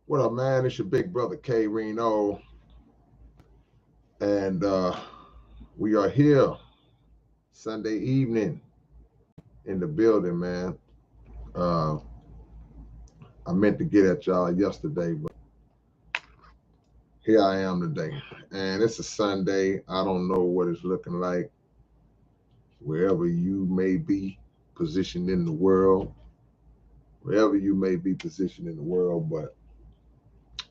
What up, man? It's your big brother K-Rino, and we are here Sunday evening in the building, man. Uh, I meant to get at y'all yesterday, but here I am today. And it's a Sunday. I don't know what it's looking like wherever you may be positioned in the world, wherever you may be positioned in the world, but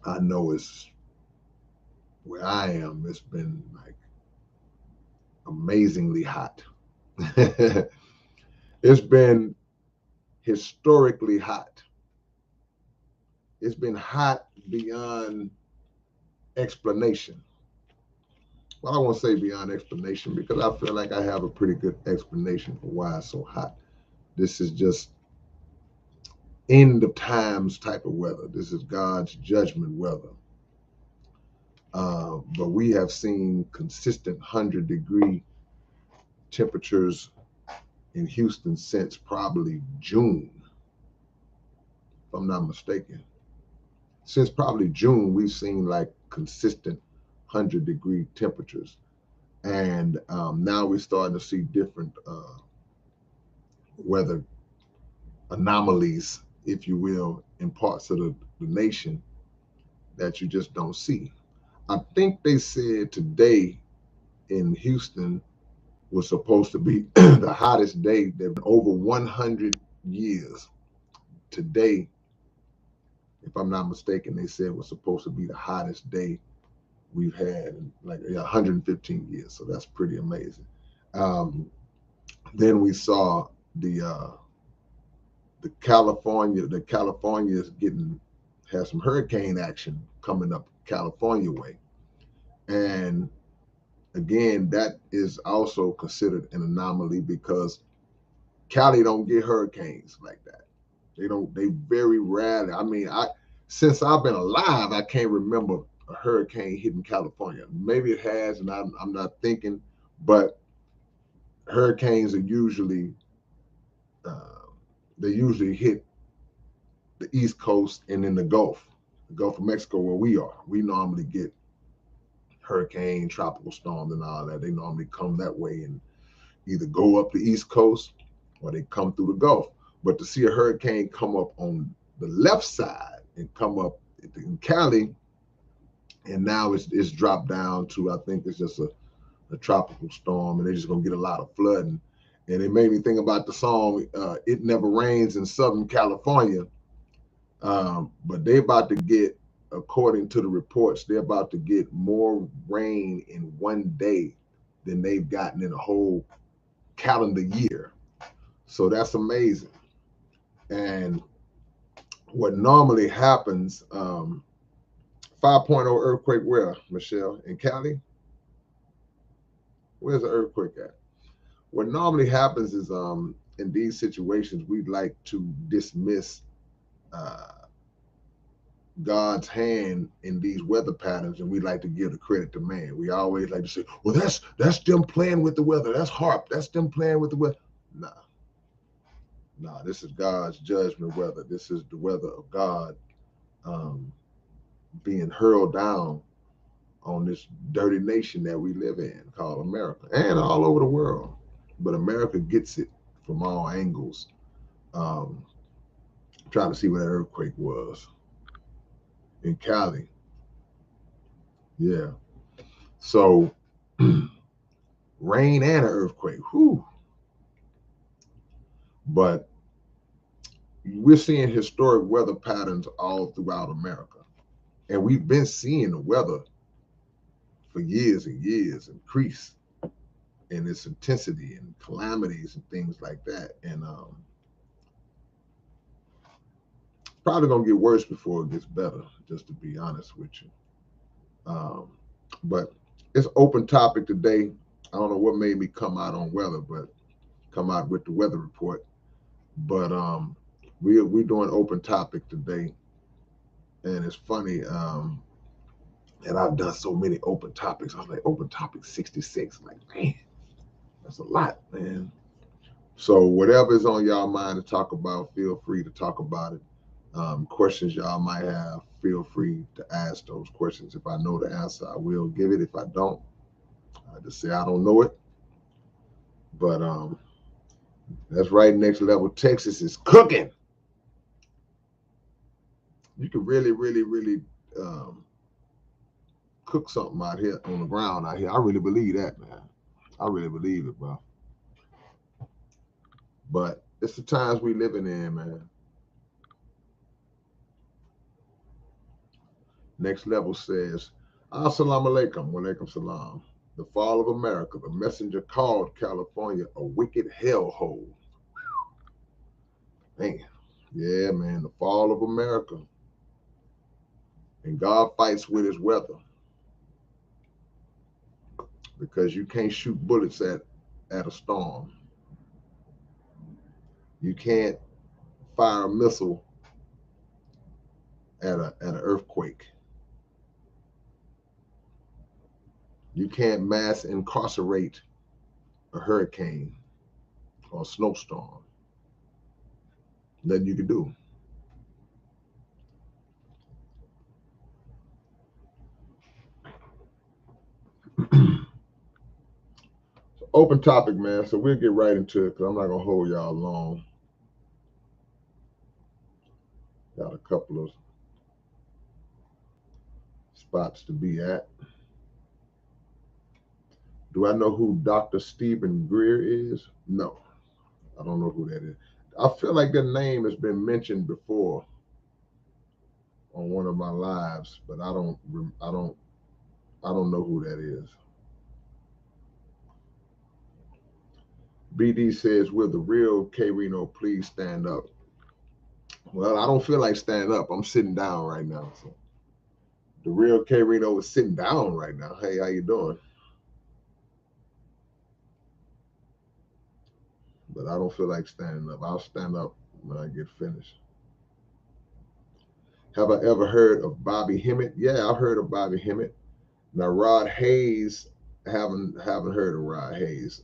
I know it's where I am. It's been like amazingly hot. It's been historically hot. It's been hot beyond explanation. Well, I won't say beyond explanation because I feel like I have a pretty good explanation for why it's so hot. This is just end of times type of weather. This is God's judgment weather. But we have seen consistent 100-degree temperatures in Houston since probably June, if I'm not mistaken. Since probably June, we've seen like consistent 100-degree temperatures. And now we're starting to see different weather anomalies, if you will, in parts of the nation that you just don't see. I think they said today in Houston was supposed to be the hottest day that over 100 years. Today, if I'm not mistaken, they said was supposed to be the hottest day we've had in like 115 years. So that's pretty amazing. Um, then we saw the California is getting has some hurricane action coming up California way, and again that is also considered an anomaly because Cali don't get hurricanes like that. They don't. They very rarely. I mean, I since I've been alive, I can't remember a hurricane hitting California. Maybe it has, and I'm not thinking, but hurricanes are usually uh, they usually hit the East Coast and in the Gulf of Mexico, where we are. We normally get hurricane, tropical storms, and all that. They normally come that way and either go up the East Coast or they come through the Gulf. But to see a hurricane come up on the left side and come up in Cali, and now it's dropped down to I think it's just a tropical storm, and they're just gonna get a lot of flooding. And it made me think about the song "It Never Rains in Southern California." But they're about to get, according to the reports, they're about to get more rain in one day than they've gotten in a whole calendar year. So that's amazing. And what normally happens, 5.0 earthquake where, Michelle? In Cali? Where's the earthquake at? What normally happens is in these situations, we'd like to dismiss uh, God's hand in these weather patterns, and we like to give the credit to man. We always like to say, "Well, that's them playing with the weather. That's HARP. That's them playing with the weather." Nah, nah. This is God's judgment weather. This is the weather of God um, being hurled down on this dirty nation that we live in called America, and all over the world. But America gets it from all angles. Um, Trying to see where that earthquake was in Cali. Yeah. So rain and an earthquake. Whew. But we're seeing historic weather patterns all throughout America. And we've been seeing the weather for years and years increase in its intensity and calamities and things like that. And probably gonna get worse before it gets better, just to be honest with you. Um, but it's open topic today. I don't know what made me come out on weather, but come out with the weather report. But we're doing open topic today, and it's funny. And I've done so many open topics. I was like, open topic 66. I'm like, man, that's a lot, man. So whatever is on y'all mind to talk about, feel free to talk about it. Questions y'all might have, feel free to ask those questions. If I know the answer, I will give it. If I don't, I just say I don't know it. But that's right. Next level, Texas is cooking. You can really, really, really um, cook something out here on the ground out here. I really believe that, man. I really believe it, bro. But it's the times we living in, man. Next level says, Assalamu alaikum, wa alaikum salam. The fall of America. The messenger called California a wicked hellhole. Man, yeah, man, the fall of America. And God fights with his weather because you can't shoot bullets at a storm. You can't fire a missile at an earthquake. You can't mass incarcerate a hurricane or a snowstorm. Nothing you can do. Open topic, man. So we'll get right into it because I'm not gonna hold y'all long. Got a couple of spots to be at. Do I know who Dr. Stephen Greer is? No, I don't know who that is. I feel like that name has been mentioned before on one of my lives, but I don't know who that is. BD says, "Will the real K-Rino please stand up?" Well, I don't feel like standing up. I'm sitting down right now. So the real K-Rino is sitting down right now. Hey, how you doing? But I don't feel like standing up. I'll stand up when I get finished. Have I ever heard of Bobby Hemmett? Yeah, I've heard of Bobby Hemmett. Now Rod Hayes, haven't heard of Rod Hayes.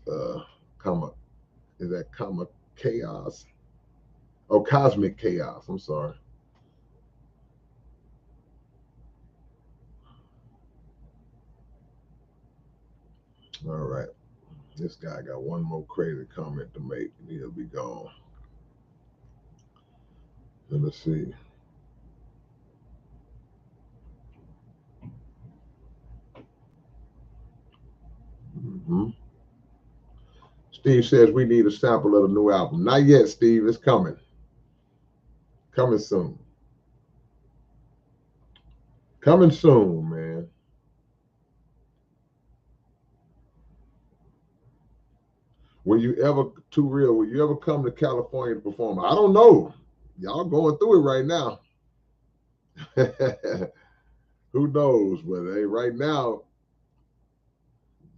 Comma, is that comma chaos? Oh, cosmic chaos. I'm sorry. All right. This guy got one more crazy comment to make, and he'll be gone. Let me see. Hmm. Steve says we need a sample of the new album. Not yet, Steve. It's coming. Coming soon. Coming soon, man. Will you ever, too real, will you ever come to California to perform? I don't know. Y'all going through it right now. Who knows? But hey, right now,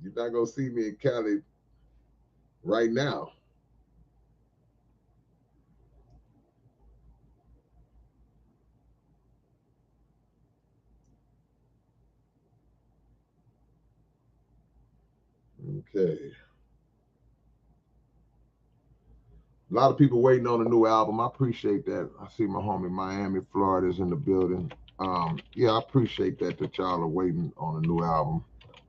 you're not going to see me in Cali right now. Okay. A lot of people waiting on a new album. I appreciate that. I see my homie Miami, Florida's in the building. Yeah, I appreciate that y'all are waiting on a new album.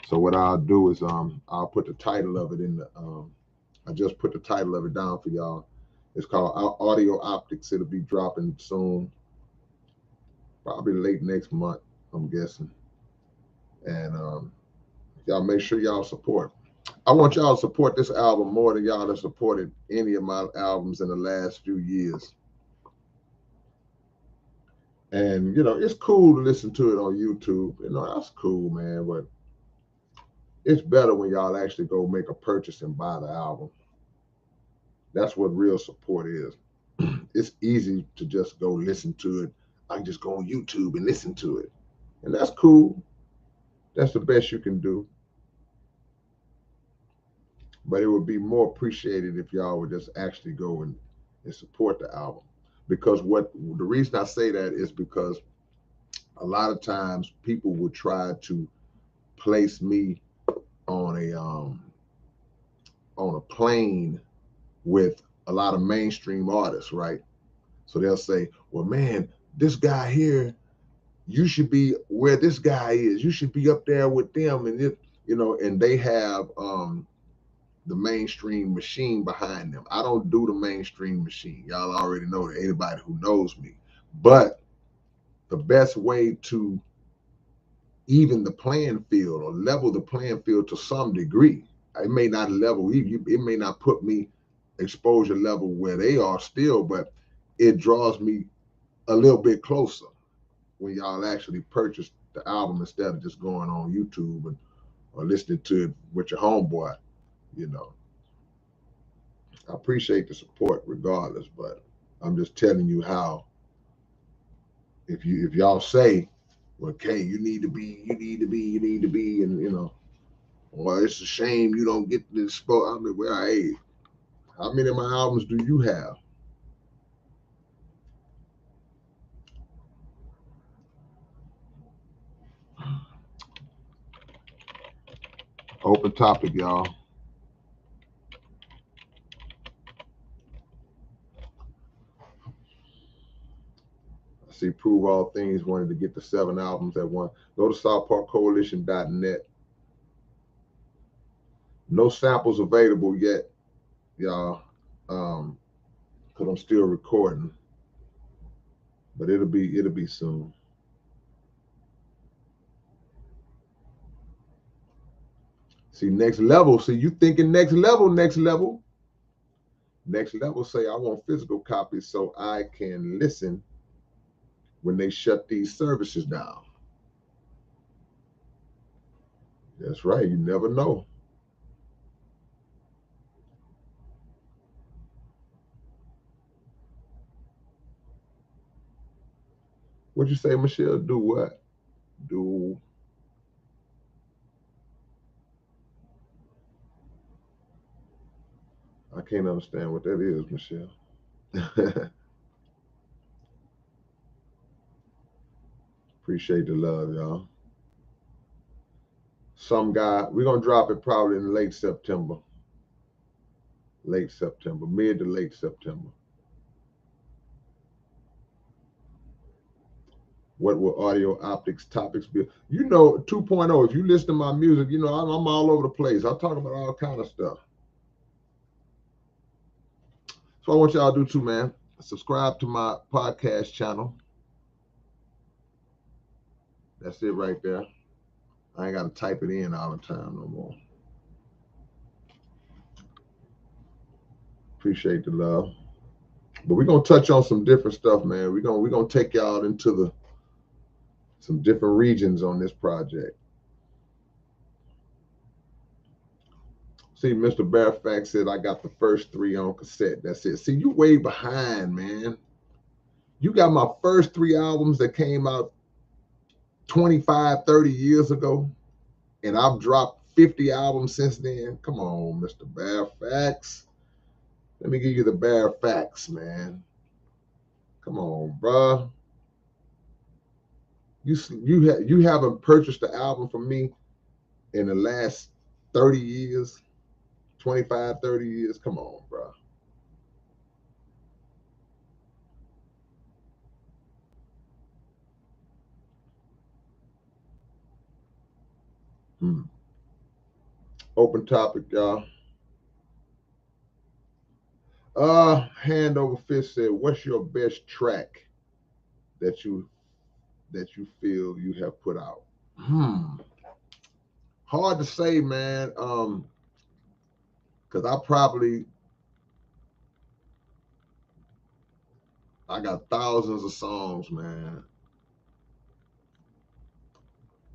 So what I'll do is I'll put the title of it in the I just put the title of it down for y'all. It's called Audio Optics. It'll be dropping soon, probably late next month, I'm guessing. And y'all make sure y'all support. I want y'all to support this album more than y'all have supported any of my albums in the last few years. And it's cool to listen to it on YouTube. That's cool, man. But it's better when y'all actually go make a purchase and buy the album. That's what real support is. It's easy to just go listen to it. I can just go on YouTube and listen to it. And that's cool. That's the best you can do. But it would be more appreciated if y'all would just actually go and support the album. Because the reason I say that is because a lot of times people would try to place me on a plane with a lot of mainstream artists, right? So they'll say, well, man, this guy here, you should be where this guy is. You should be up there with them. And it, and they have the mainstream machine behind them. I don't do the mainstream machine. Y'all already know that, anybody who knows me. But the best way to even the playing field or level the playing field to some degree, it may not level, it may not put me exposure level where they are still, but it draws me a little bit closer when y'all actually purchase the album instead of just going on YouTube or listening to it with your homeboy. You know, I appreciate the support regardless, but I'm just telling you how if y'all say, well, K, you need to be, and well, it's a shame you don't get this spot. I mean, well, hey, how many of my albums do you have? Open topic, y'all. I see Prove All Things wanted to get the 7 albums at once. Go to southparkcoalition.net. No samples available yet, y'all, because I'm still recording, but it'll be soon. See, next level. See, you thinking next level, next level. Next level say I want physical copies so I can listen when they shut these services down. That's right. You never know. What you say, Michelle? Do what? Do I can't understand what that is, Michelle. Appreciate the love, y'all. Some guy, we're gonna drop it probably in late September. Late September, mid to late September. What will audio optics topics be? 2.0. If you listen to my music, I'm all over the place. I talk about all kind of stuff. So I want y'all to do too, man. Subscribe to my podcast channel. That's it right there. I ain't got to type it in all the time no more. Appreciate the love. But we're gonna touch on some different stuff, man. We're gonna take y'all into some different regions on this project. See, Mr. Barefax said I got the first 3 on cassette. That's it. See, you way behind, man. You got my first 3 albums that came out 25, 30 years ago, and I've dropped 50 albums since then. Come on, Mr. Barefax. Let me give you the bare facts, man. Come on, bruh. You haven't purchased the album from me in the last 30 years, 25, 30 years. Come on, bruh. Open topic, y'all. Hand over fist said, "What's your best track that you feel you have put out?" Hard to say, man. Cause I got thousands of songs, man.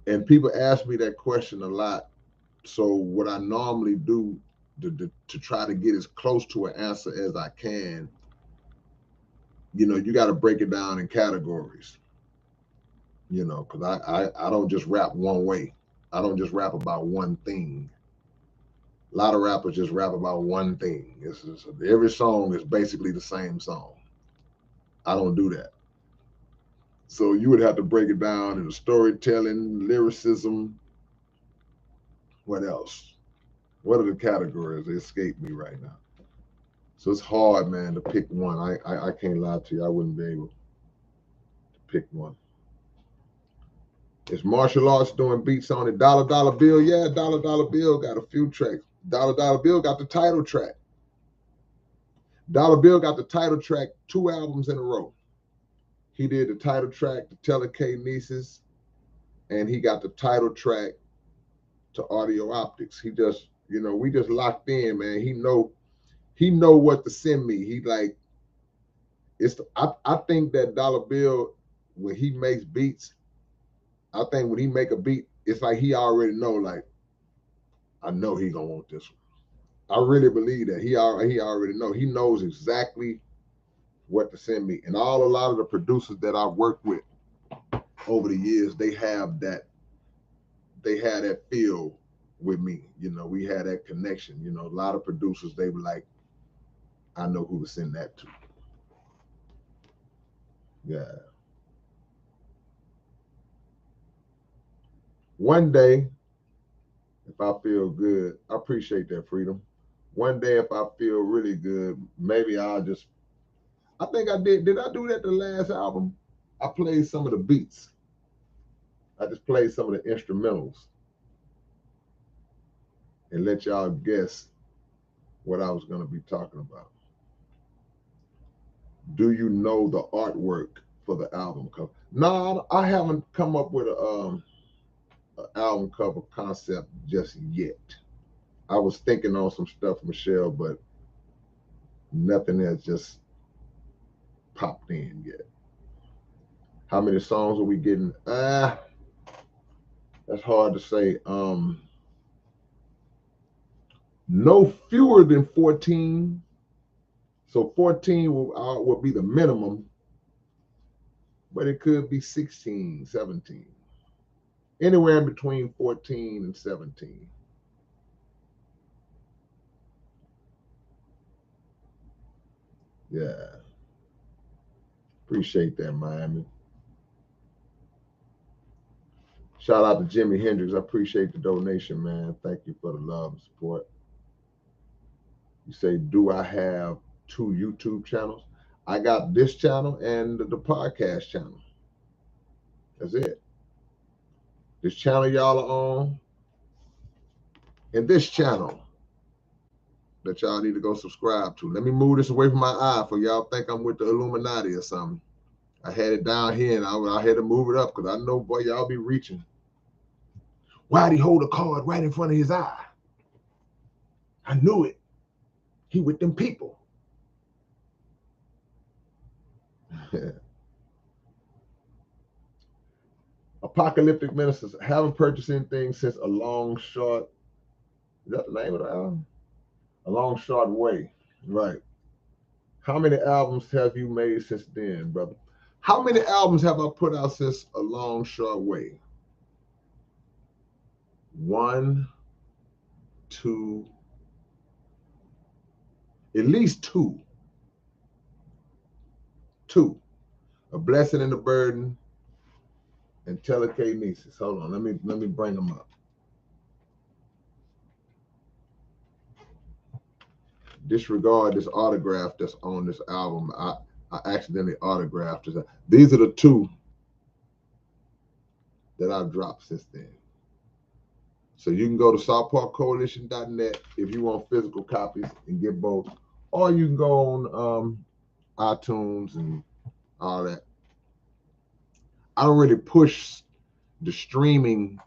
And people ask me that question a lot. So what I normally do to try to get as close to an answer as I can, you got to break it down in categories. Because I don't just rap one way. I don't just rap about one thing. A lot of rappers just rap about one thing. Every song is basically the same song. I don't do that. So you would have to break it down into storytelling, lyricism. What else? What are the categories? They escape me right now. So it's hard, man, to pick one. I can't lie to you. I wouldn't be able to pick one. Is martial arts doing beats on it? Dollar Dollar Bill, yeah, Dollar Bill got a few tracks. Dollar Bill got the title track. Dollar Bill got the title track 2 albums in a row. He did the title track to Tell the K Nieces, and he got the title track to Audio Optics. He just, we just locked in, man. He know what to send me. He like, I think that Dollar Bill, when he makes beats, I think when he make a beat, it's like he already know, like, I know he gonna want this one. I really believe that he already know. He knows exactly what to send me. And a lot of the producers that I've worked with over the years, they had that feel with me. We had that connection. A lot of producers, they were like, I know who to send that to. Yeah. One day, if I feel good, I appreciate that, Freedom. One day, if I feel really good, maybe I think I did. Did I do that the last album? I played some of the beats. I just played some of the instrumentals and let y'all guess what I was going to be talking about. Do you know the artwork for the album cover? No, I haven't come up with a album cover concept just yet. I was thinking on some stuff, Michelle, but nothing has just popped in yet. How many songs are we getting? That's hard to say. No fewer than 14. So 14 will be the minimum, but it could be 16, 17. Anywhere in between 14 and 17. Yeah. Appreciate that, Miami. Shout out to Jimi Hendrix. I appreciate the donation, man. Thank you for the love and support. You say, do I have 2 YouTube channels? I got this channel and the podcast channel. That's it. This channel y'all are on, and this channel that y'all need to go subscribe to. Let me move this away from my eye for y'all think I'm with the Illuminati or something. I had it down here and I had to move it up because I know, boy, y'all be reaching. Why'd he hold a card right in front of his eye? I knew it. He with them people. Apocalyptic Ministers. Haven't purchased anything since A Long Short. Is that the name of the album? A Long Short Way. Right. How many albums have you made since then, brother? How many albums have I put out since A Long Short Way? 1, 2, at least 2. 2. A Blessing and a Burden and Tell the K Nieces. Hold on, let me bring them up. Disregard this autograph that's on this album. I accidentally autographed this. These are the 2 that I've dropped since then. So you can go to southparkcoalition.net if you want physical copies and get both, or you can go on iTunes and all that. I don't really push the streaming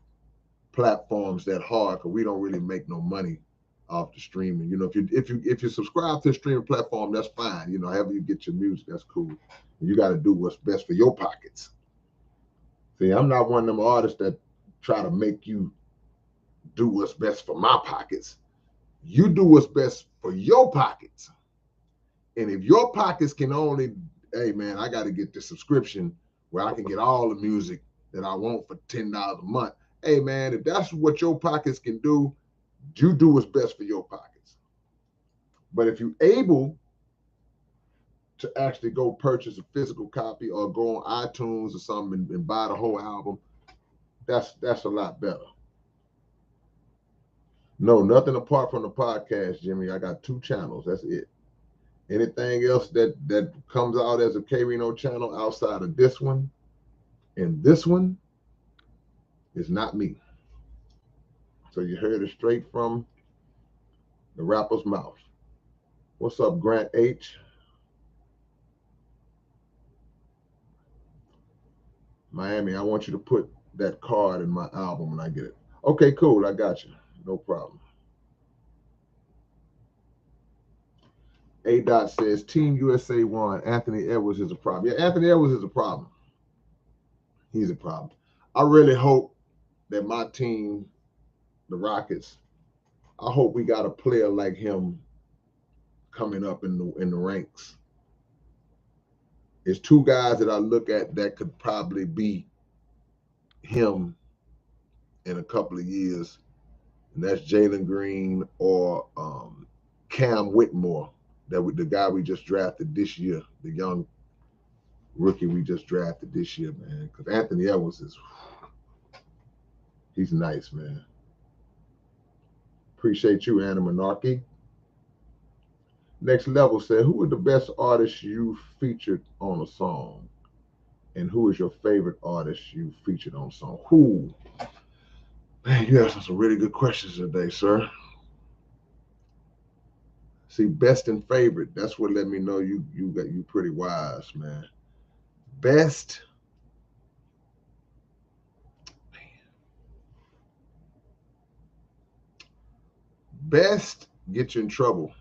platforms that hard because we don't really make no money off the streaming. If you subscribe to a streaming platform, that's fine. However you get your music, that's cool. You got to do what's best for your pockets. See, I'm not one of them artists that try to make you do what's best for my pockets. You do what's best for your pockets. And if your pockets can only, hey man, I got to get the subscription where I can get all the music that I want for $10 a month. Hey man, if that's what your pockets can do, you do what's best for your pockets. But if you're able to actually go purchase a physical copy or go on iTunes or something and buy the whole album, that's a lot better. No, nothing apart from the podcast, Jimmy. I got 2 channels. That's it. Anything else that comes out as a K-Rino channel outside of this one and this one is not me. So you heard it straight from the rapper's mouth. What's up, Grant H? Miami, I want you to put that card in my album when I get it. Okay, cool. I got you. No problem. A. Dot says Team USA won. Anthony Edwards is a problem. Yeah, Anthony Edwards is a problem. He's a problem. I really hope that my team, the Rockets, I hope we got a player like him coming up in the ranks. It's two guys that I look at that could probably be him in a couple of years, and that's Jalen Green or Cam Whitmore, the guy we just drafted this year, the young rookie we just drafted this year, man. Because Anthony Edwards he's nice, man. Appreciate you, Anna Monarchy. Next Level said, who are the best artists you featured on a song? And who is your favorite artist you featured on a song? Who? Man, you asking some really good questions today, sir. See, best and favorite, that's what let me know you pretty wise, man. Best. Best get you in trouble.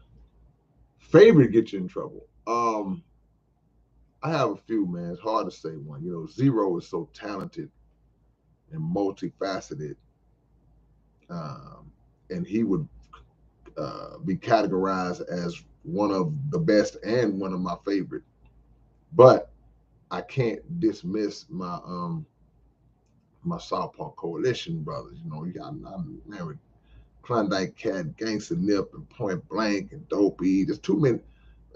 Favorite get you in trouble. I have a few, man. It's hard to say one. You know, Zero is so talented and multifaceted. And he would be categorized as one of the best and one of my favorite. But I can't dismiss my Southpaw Coalition brothers. You know, you got I'm married Klondike Cat, Gangsta Nip, and Point Blank, and Dopey. There's too many,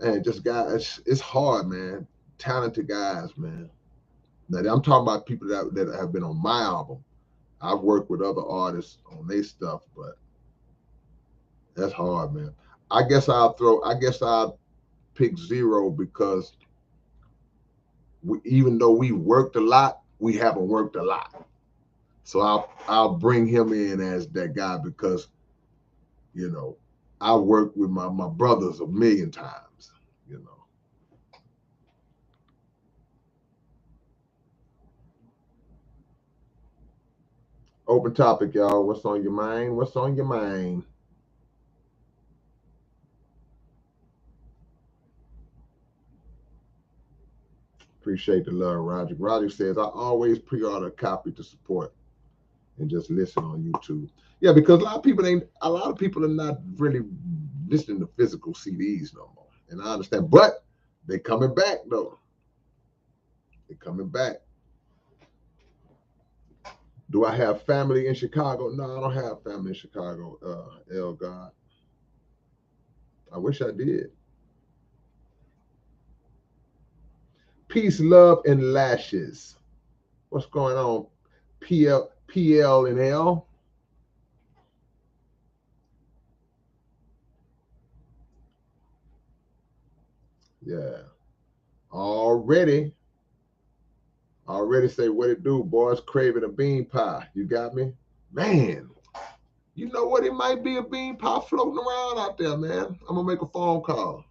and just guys. It's hard, man. Talented guys, man. Now I'm talking about people that have been on my album. I've worked with other artists on their stuff, but that's hard, man. I guess I'll pick Zero because even though we worked a lot, we haven't worked a lot. So I'll bring him in as that guy because, you know, I worked with my brothers a million times, you know. Open topic, y'all. What's on your mind? What's on your mind? Appreciate the love, Roger. Roger says, I always pre-order a copy to support and just listen on YouTube. Yeah, because a lot of people are not really listening to physical CDs no more. And I understand, but they're coming back though. They're coming back. Do I have family in Chicago? No, I don't have family in Chicago, El God. I wish I did. Peace, love, and lashes. What's going on? PL and L. Yeah. Already say what it do, boys. Craving a bean pie. You got me? Man, you know what? It might be a bean pie floating around out there, man. I'm gonna make a phone call.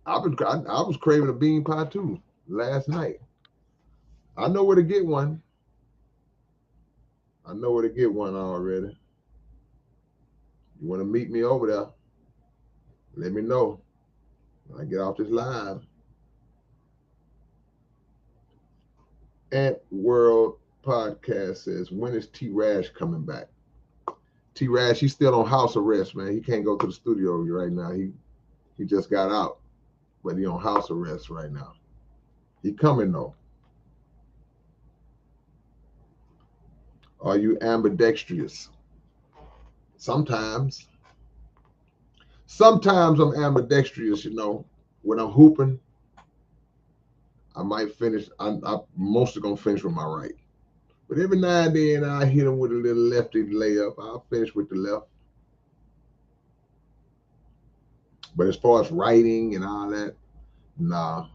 I was craving a bean pie too last night. I know where to get one. I know where to get one already. You want to meet me over there? Let me know when I get off this live. Ant World Podcast says, when is T Rash coming back? T Rash, he's still on house arrest, man. He can't go to the studio right now. He just got out, but he on house arrest right now. He coming though. Are you ambidextrous? Sometimes. Sometimes I'm ambidextrous, you know. When I'm hooping, I might finish. I'm mostly gonna finish with my right. But every now and then I hit him with a little lefty layup. I'll finish with the left. But as far as writing and all that, nah.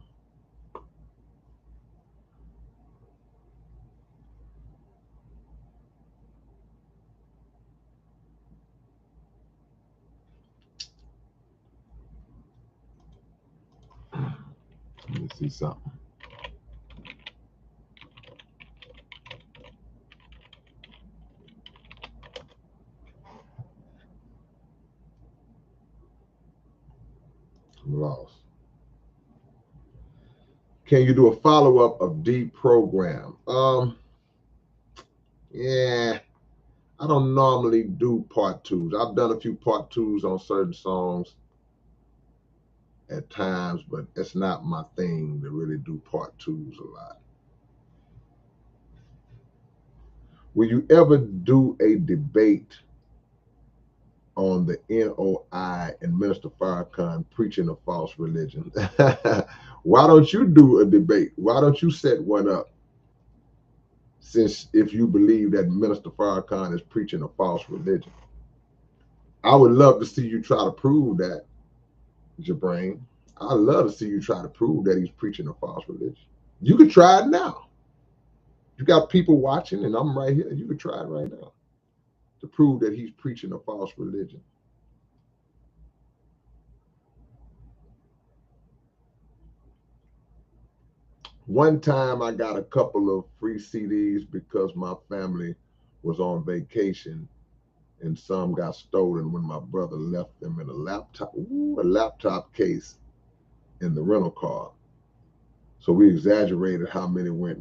Let me see something. I'm lost. Can you do a follow-up of D program? Yeah, I don't normally do part twos. I've done a few part twos on certain songs at times, but it's not my thing to really do part twos a lot. Will you ever do a debate on the NOI and Minister Farrakhan preaching a false religion? Why don't you do a debate? Why don't you set one up? Since if you believe that Minister Farrakhan is preaching a false religion, I would love to see you try to prove that, Jabrain. I'd love to see you try to prove that he's preaching a false religion. You could try it now. You got people watching, and I'm right here. You could try it right now to prove that he's preaching a false religion. One time I got a couple of free CDs because my family was on vacation and some got stolen when my brother left them in a laptop case in the rental car. So we exaggerated how many went.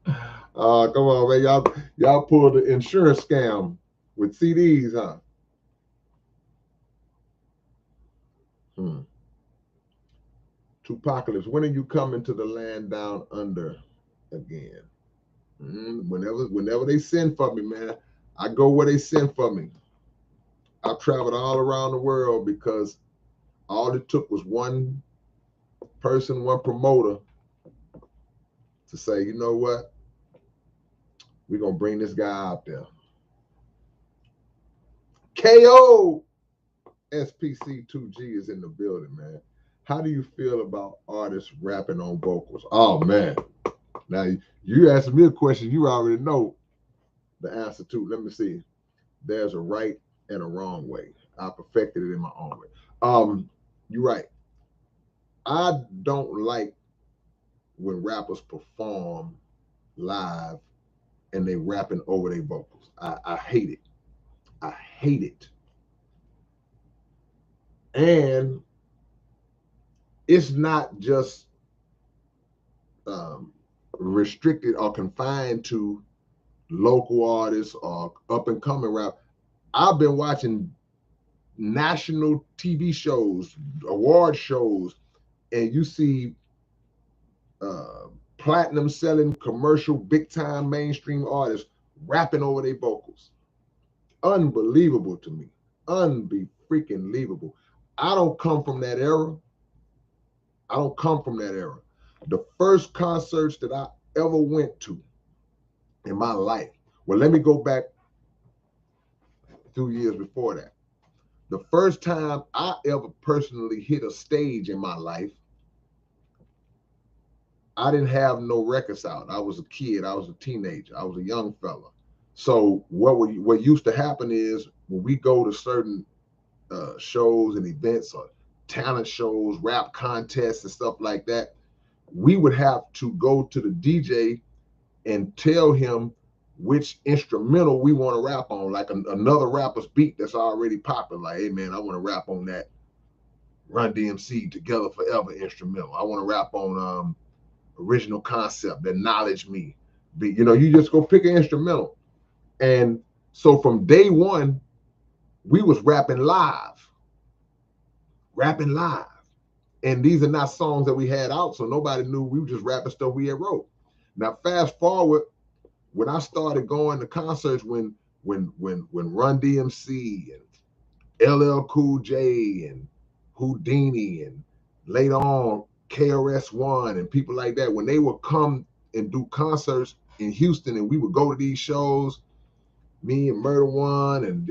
Come on, man. Y'all pulled the insurance scam with CDs, huh? Hmm. Tupacalypse, when are you coming to the land down under again? Whenever they send for me, man, I go where they send for me. I've traveled all around the world because all it took was one person, one promoter to say, you know what, we're gonna bring this guy out there. KO SPC2G is in the building, man. How do you feel about artists rapping on vocals? Oh man, now you asked me a question you already know the answer to. Let me see. There's a right and a wrong way. I perfected it in my own way. You're right. I don't like when rappers perform live and they rapping over their vocals. I hate it. I hate it. And it's not just restricted or confined to local artists or up and coming rap. I've been watching national TV shows, award shows, and you see platinum selling commercial big time mainstream artists rapping over their vocals. Unbelievable to me. Freaking believable. I don't come from that era. I don't come from that era. The first concerts that I ever went to in my life, well, let me go back 2 years before that. The first time I ever personally hit a stage in my life, I didn't have no records out. I was a kid. I was a teenager. I was a young fella. So what used to happen is when we go to certain shows and events or talent shows, rap contests and stuff like that, we would have to go to the DJ and tell him which instrumental we want to rap on, like another rapper's beat that's already popular. Like, hey man, I want to rap on that Run DMC Together Forever instrumental. I want to rap on Original Concept, that Knowledge Me. You just go pick an instrumental. And so from day one, we was rapping live. And these are not songs that we had out, so nobody knew. We were just rapping stuff we had wrote. Now fast forward, when I started going to concerts, when Run DMC and LL Cool J and Houdini and later on KRS-One and people like that, when they would come and do concerts in Houston and we would go to these shows, me and Murder One, and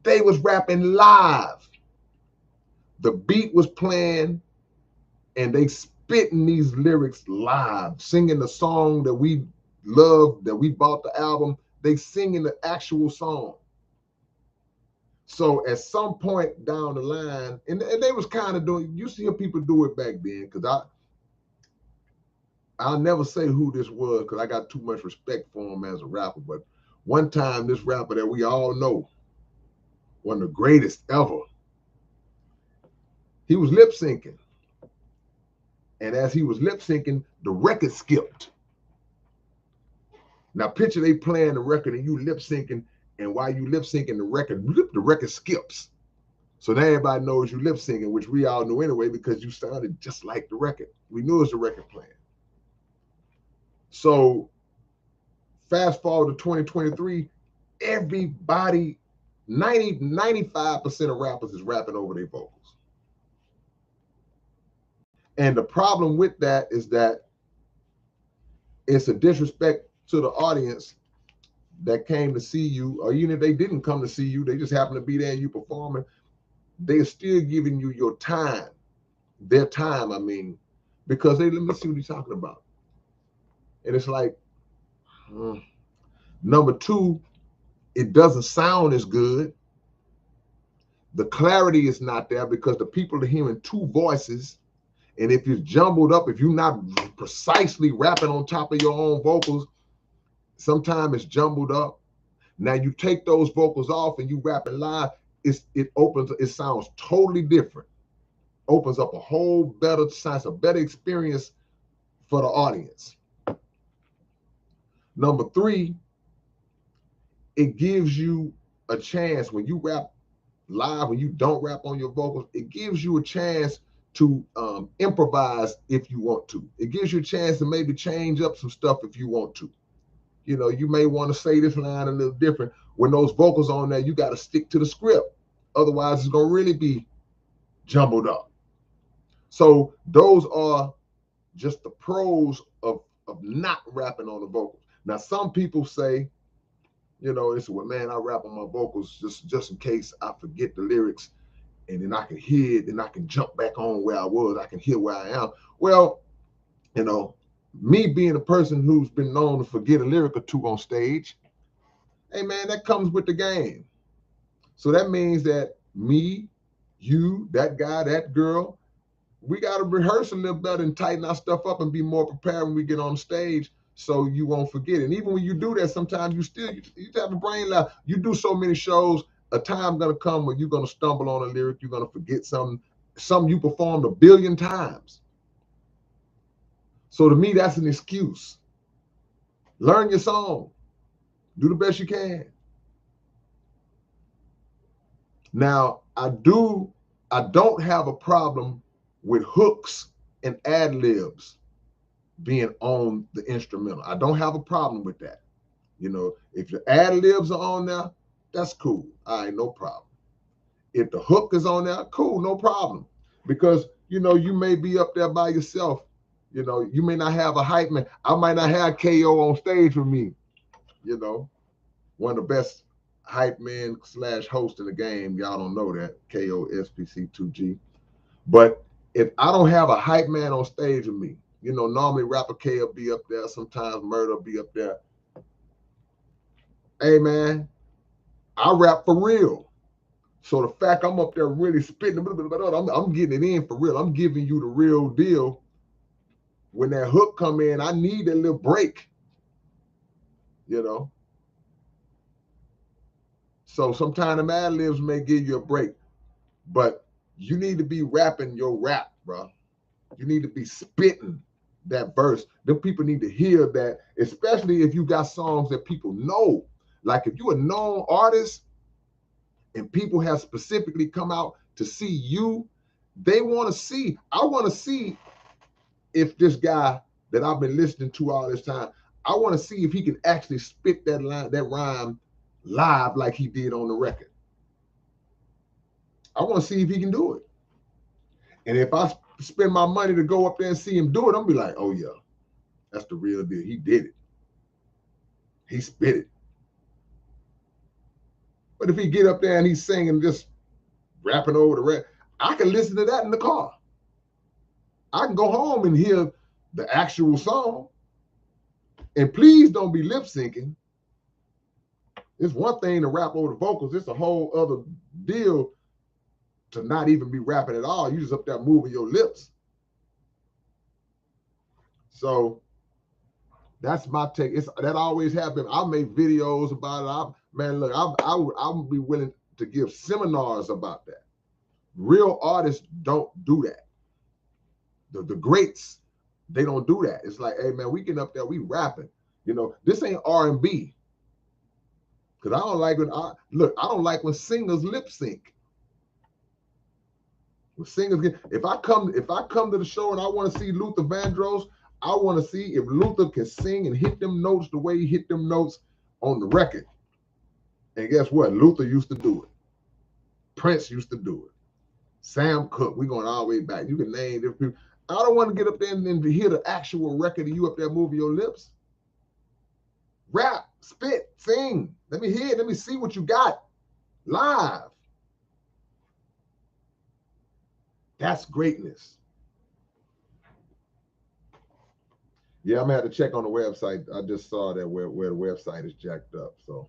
they was rapping live. The beat was playing, and they spitting these lyrics live, singing the song that we love, that we bought the album. They singing the actual song. So at some point down the line, and they was kind of doing, you see people do it back then, because I'll never say who this was because I got too much respect for him as a rapper. But one time, this rapper that we all know, one of the greatest ever, he was lip syncing. And as he was lip syncing, the record skipped. Now picture they playing the record and you lip syncing, and while you lip syncing the record skips. So now everybody knows you lip syncing, which we all knew anyway because you sounded just like the record. We knew it was the record playing. So fast forward to 2023, everybody, 95% of rappers is rapping over their vocals. And the problem with that is that it's a disrespect to the audience that came to see you, or even if they didn't come to see you, they just happen to be there and you performing, they're still giving you your time, their time, I mean, because let me see what he's talking about. And it's like, number two, it doesn't sound as good. The clarity is not there because the people are hearing two voices. And if it's jumbled up, if you're not precisely rapping on top of your own vocals, sometimes it's jumbled up. Now you take those vocals off and you rap it live, it sounds totally different. Opens up a whole better sense, a better experience for the audience. Number three, it gives you a chance when you rap live, when you don't rap on your vocals, it gives you a chance to improvise if you want to. It gives you a chance to maybe change up some stuff if you want to. You know, you may want to say this line a little different. When those vocals on there, you got to stick to the script. Otherwise, it's going to really be jumbled up. So those are just the pros of not rapping on the vocals. Now, some people say, you know, it's well, man, I rap on my vocals just in case I forget the lyrics, and then I can hear it, and I can jump back on where I was. I can hear where I am. Well, you know, me being a person who's been known to forget a lyric or two on stage, hey, man, that comes with the game. So that means that me, you, that guy, that girl, we got to rehearse a little better and tighten our stuff up and be more prepared when we get on stage so you won't forget it. And even when you do that, sometimes you have a brain lag. You do so many shows, a time going to come when you're going to stumble on a lyric, you're going to forget something you performed 1 billion times. So to me, that's an excuse. Learn your song. Do the best you can. Now, I don't have a problem with hooks and ad-libs being on the instrumental. I don't have a problem with that. You know, if the ad-libs are on there, that's cool. All right, no problem. If the hook is on there, cool, no problem. Because, you know, you may be up there by yourself. You know, you may not have a hype man. I might not have KO on stage with me. You know, one of the best hype man / host in the game. Y'all don't know that. KO SPC2G. But if I don't have a hype man on stage with me, you know, normally Rapper K will be up there. Sometimes Murder will be up there. Hey, man, I rap for real. So the fact I'm up there really spitting, I'm getting it in for real. I'm giving you the real deal. When that hook come in, I need a little break, you know. So sometimes the ad libs may give you a break, but you need to be rapping your rap, bro. You need to be spitting that verse. Them people need to hear that, especially if you got songs that people know. Like if you're a known artist and people have specifically come out to see you, they want to see. I want to see if this guy that I've been listening to all this time, I want to see if he can actually spit that line, that rhyme live like he did on the record. I want to see if he can do it. And if I spend my money to go up there and see him do it, I'm gonna be like, oh yeah, that's the real deal. He did it. He spit it. But if he get up there and he's singing, just rapping over the record, I can listen to that in the car. I can go home and hear the actual song. And please don't be lip syncing. It's one thing to rap over the vocals. It's a whole other deal to not even be rapping at all. You just up there moving your lips. So that's my take. That always happened. I'll make videos about it. Man, look, I would be willing to give seminars about that. Real artists don't do that. The greats, they don't do that. It's like, hey man, we getting up there, we rapping. You know, this ain't R&B. Cause I don't like I don't like when singers lip sync. When singers if I come to the show and I want to see Luther Vandross, I want to see if Luther can sing and hit them notes the way he hit them notes on the record. And guess what? Luther used to do it. Prince used to do it. Sam Cooke, we going all the way back. You can name different people. I don't want to get up there and hear the actual record of you up there moving your lips. Rap, spit, sing. Let me hear it. Let me see what you got live. That's greatness. Yeah, I'm gonna have to check on the website. I just saw that where the website is jacked up. So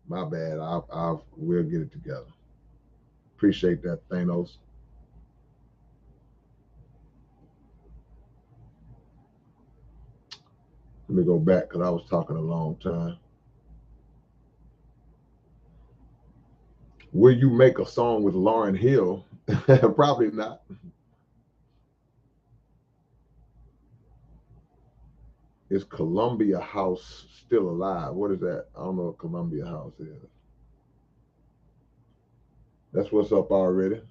my bad. We'll get it together. Appreciate that, Thanos. Let me go back because I was talking a long time. Will you make a song with Lauryn Hill? Probably not. Is Columbia House still alive? What is that? I don't know what Columbia House is. That's what's up already.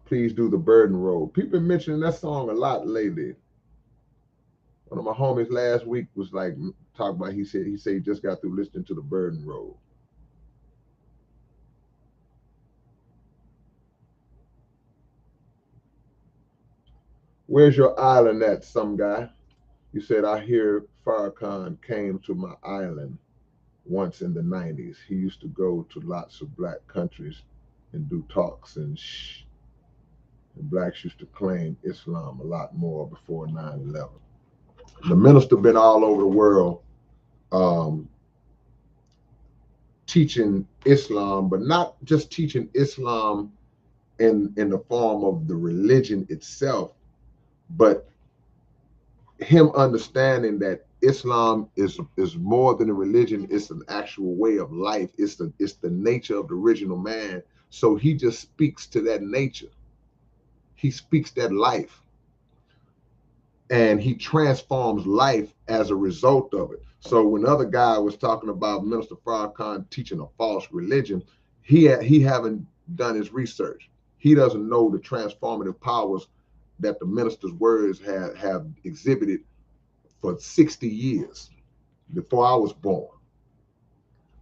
Please do the Burden Road. People mentioning that song a lot lately. One of my homies last week was like talking about. He said he just got through listening to the Burden Road. Where's your island at, some guy? You said, I hear Farrakhan came to my island once in the 90s. He used to go to lots of black countries and do talks and blacks used to claim Islam a lot more before 9/11. The minister been all over the world teaching Islam, but not just teaching Islam in the form of the religion itself, but him understanding that Islam is more than a religion. It's an actual way of life. It's the nature of the original man. So he just speaks to that nature. He speaks that life. And he transforms life as a result of it. So when the other guy was talking about Minister Farrakhan teaching a false religion, he haven't done his research. He doesn't know the transformative powers that the minister's words have exhibited for 60 years before I was born.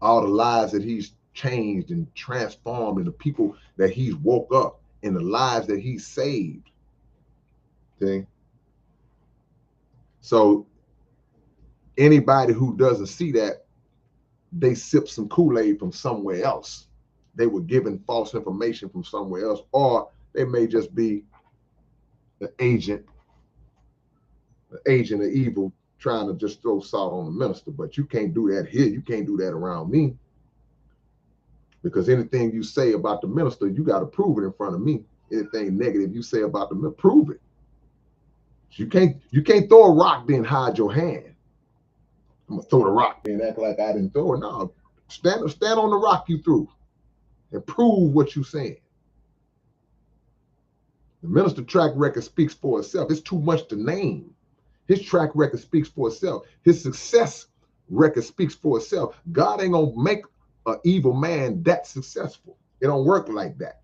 All the lives that he's changed and transformed and the people that he's woke up and the lives that he's saved. Okay. So anybody who doesn't see that, they sip some Kool-Aid from somewhere else. They were given false information from somewhere else, or they may just be an agent of evil trying to just throw salt on the minister. But you can't do that here. You can't do that around me. Because anything you say about the minister, you got to prove it in front of me. Anything negative you say about the minister, prove it. You can't throw a rock then hide your hand. I'm gonna throw the rock then act like I didn't throw it. No, stand on the rock you threw and prove what you're saying. The minister track record speaks for itself. It's too much to name. His track record speaks for itself. His success record speaks for itself. God ain't gonna make an evil man that successful. It don't work like that.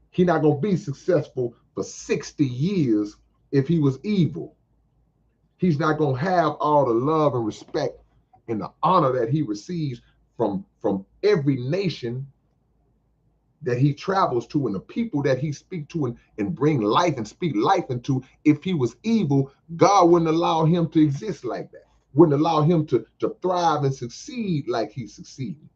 He's not gonna be successful for 60 years if he was evil. He's not gonna have all the love and respect and the honor that he receives from every nation that he travels to and the people that he speaks to and bring life and speak life into. If he was evil, God wouldn't allow him to exist like that. wouldn't allow him to thrive and succeed like he's succeeding.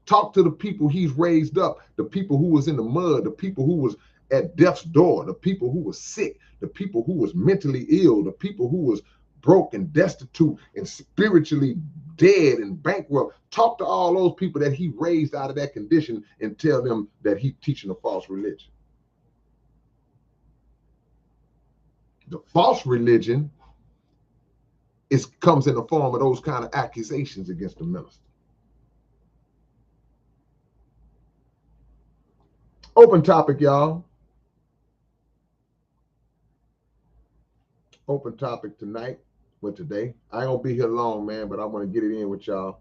Talk to the people he's raised up, the people who was in the mud, the people who was at death's door, the people who was sick, the people who was mentally ill, the people who was broke and destitute and spiritually dead and bankrupt. Talk to all those people that he raised out of that condition and tell them that he's teaching a false religion. The false religion comes in the form of those kind of accusations against the minister. Open topic, y'all. Open topic tonight. Well, today. I ain't gonna be here long, man, but I want to get it in with y'all.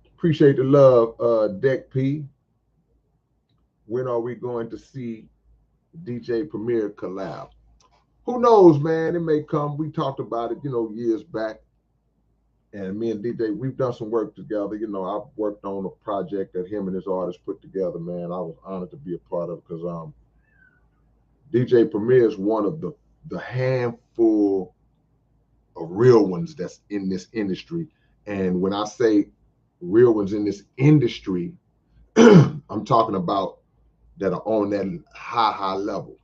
Appreciate the love, Deck P. When are we going to see DJ Premier collab? Who knows, man? It may come. We talked about it, years back. And me and DJ, we've done some work together. I've worked on a project that him and his artists put together, man. I was honored to be a part of it because DJ Premier is one of the handful of real ones that's in this industry. And when I say real ones in this industry, I'm talking about that are on that high level.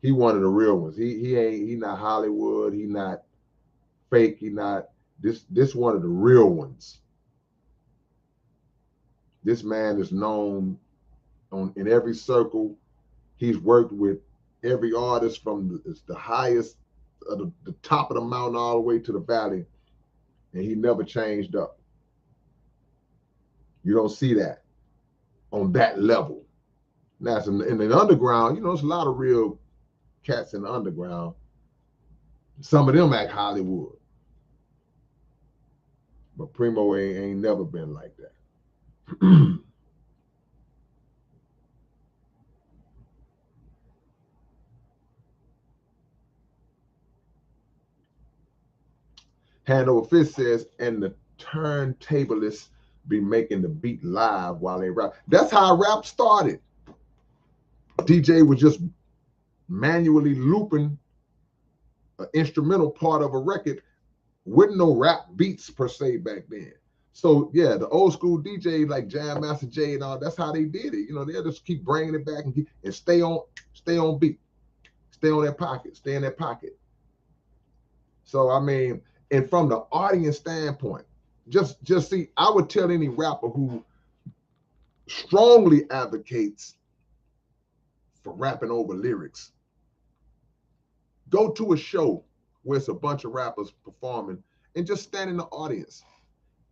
He one of the real ones. He not Hollywood. He not fake. He not this one of the real ones. This man is known in every circle. He's worked with every artist from the highest, the top of the mountain all the way to the valley, and he never changed up. You don't see that on that level. Now, in the underground, there's a lot of real cats in the underground. Some of them act Hollywood. But Primo ain't never been like that. Hanover Fist says, and the turntablists be making the beat live while they rap. That's how rap started. DJ was just manually looping an instrumental part of a record with no rap beats per se back then. So yeah, the old school DJ like Jam Master Jay and all, that's how they did it. They'll just keep bringing it back and stay on beat, stay on that pocket, stay in that pocket. So I mean, and from the audience standpoint, just see, I would tell any rapper who strongly advocates for rapping over lyrics, go to a show where it's a bunch of rappers performing and just stand in the audience.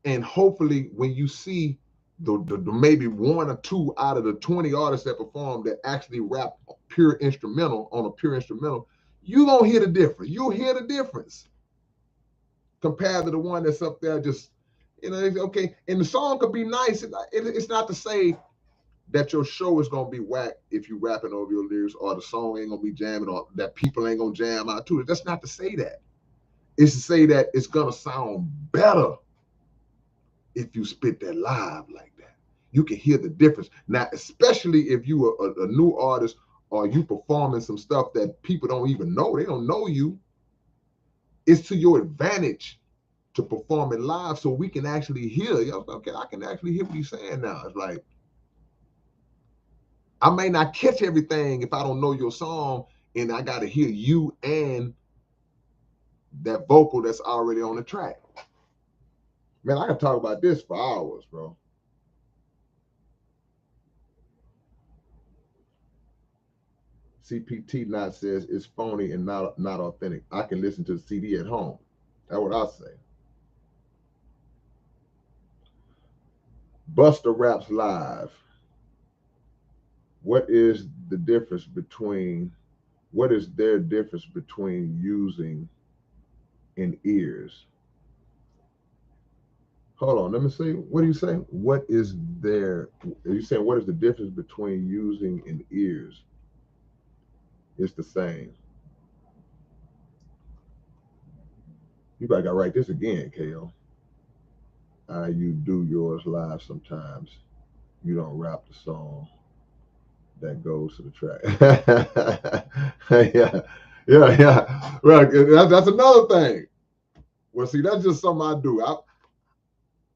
And hopefully when you see the maybe one or two out of the 20 artists that perform that actually rap pure instrumental on a pure instrumental, you gonna hear the difference. You'll hear the difference compared to the one that's up there just, okay. And the song could be nice. It's not to say that your show is gonna be whack if you rapping over your lyrics, or the song ain't gonna be jamming, or that people ain't gonna jam out to it. That's not to say that. It's to say that it's gonna sound better if you spit that live like that. You can hear the difference. Now, especially if you are a new artist or you performing some stuff that people don't even know, they don't know you. It's to your advantage to perform it live so we can actually hear. Okay, I can actually hear what he's saying now. It's like, I may not catch everything if I don't know your song, and I got to hear you and that vocal that's already on the track. Man, I can talk about this for hours, bro. CPT Not says it's phony and not authentic. I can listen to the CD at home. That's what I say. Buster Raps Live. What is their difference between using in ears? Hold on, let me see. What are you saying? Are you saying what is the difference between using in ears? It's the same. You probably got to write this again, KO. You do yours live sometimes. You don't rap the song. that goes to the track. Yeah, yeah. Right. That's another thing. Well, see, that's just something I do.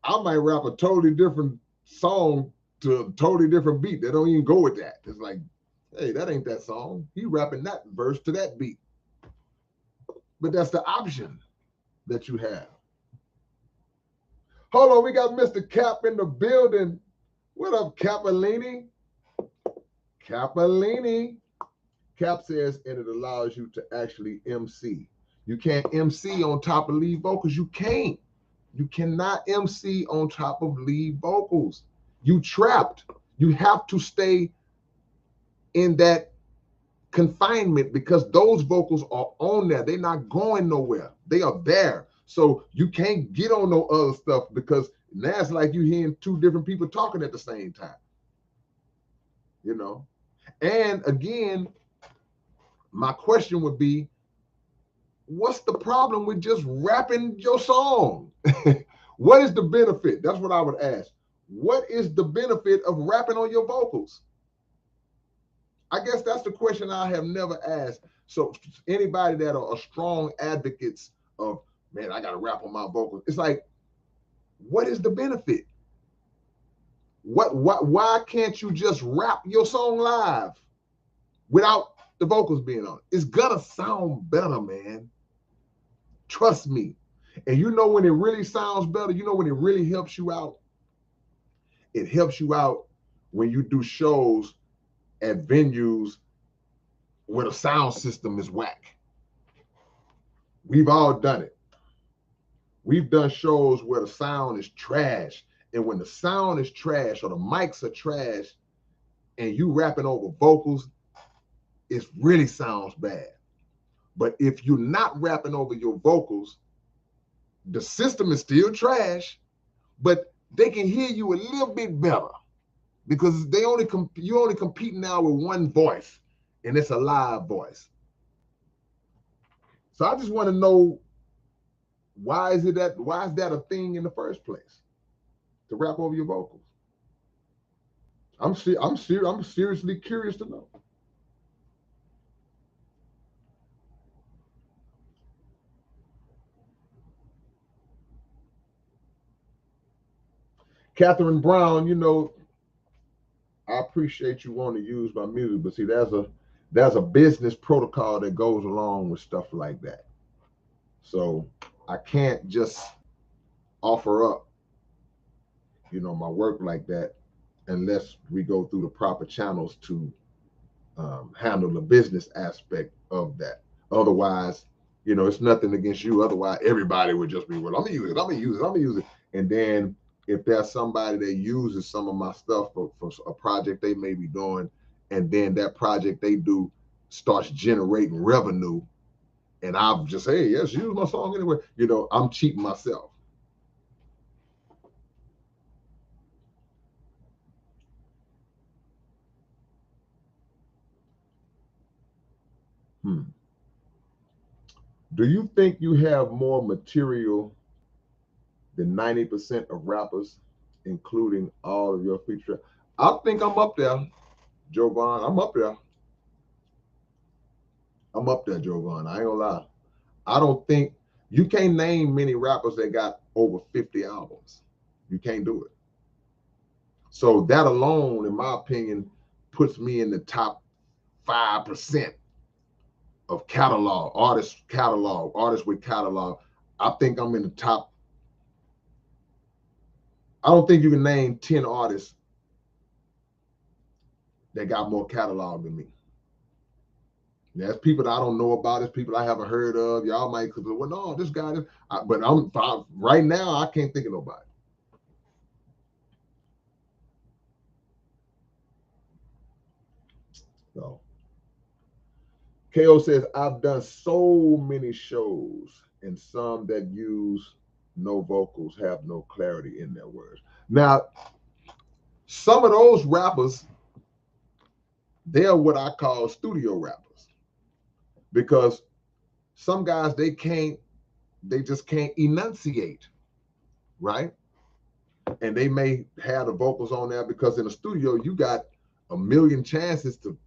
I might rap a totally different song to a totally different beat. They don't even go with that. It's like, hey, that ain't that song. He rapping that verse to that beat. But that's the option that you have. Hold on, we got Mr. Cap in the building. What up, Capellini? Capellini. Cap says, and it allows you to actually MC. You can't MC on top of lead vocals. You can't. You cannot MC on top of lead vocals. You trapped. You have to stay in that confinement because those vocals are on there. They're not going nowhere. They are there. So you can't get on no other stuff because now it's like you hearing two different people talking at the same time. You know? And again, my question would be, what's the problem with just rapping your song? What is the benefit? That's what I would ask. What is the benefit of rapping on your vocals? I guess that's the question I have never asked. So anybody that are strong advocates of, man, I got to rap on my vocals. It's like, what is the benefit? Why can't you just rap your song live without the vocals being on it? It's gonna sound better, man. Trust me. And you know when it really sounds better, you know when it really helps you out? It helps you out when you do shows at venues where the sound system is whack. We've all done it. We've done shows where the sound is trash. And when the sound is trash or the mics are trash and you rapping over vocals, it really sounds bad. But if you're not rapping over your vocals, the system is still trash, but they can hear you a little bit better because you're only competing now with one voice, and it's a live voice. So I just want to know, why is that a thing in the first place, to rap over your vocals? I'm seriously curious to know. Catherine Brown, I appreciate you wanting to use my music, but see, there's a business protocol that goes along with stuff like that. So I can't just offer up, my work like that unless we go through the proper channels to handle the business aspect of that. Otherwise, it's nothing against you. Otherwise, everybody would just be, well, I'm gonna use it, I'm gonna use it, I'm gonna use it. And then if there's somebody that uses some of my stuff for a project they may be doing, and then that project they do starts generating revenue, and I'll just say, hey, yes, use my song anyway. I'm cheating myself. Hmm. Do you think you have more material than 90% of rappers, including all of your feature? I think I'm up there, Jovan. I'm up there. I'm up there, Jovan. I ain't gonna lie. I don't think you can't name many rappers that got over 50 albums. You can't do it. So that alone, in my opinion, puts me in the top 5% of artists with catalog. I think I'm in the top. I don't think you can name 10 artists that got more catalog than me. There's people that I don't know about. There's people I haven't heard of. Y'all might, well, no, this guy. But right now, I can't think of nobody. So, KO says, I've done so many shows, and some that use no vocals, have no clarity in their words. Now, some of those rappers, they're what I call studio rappers, because some guys they just can't enunciate, right? And they may have the vocals on there because in the studio you got a million chances to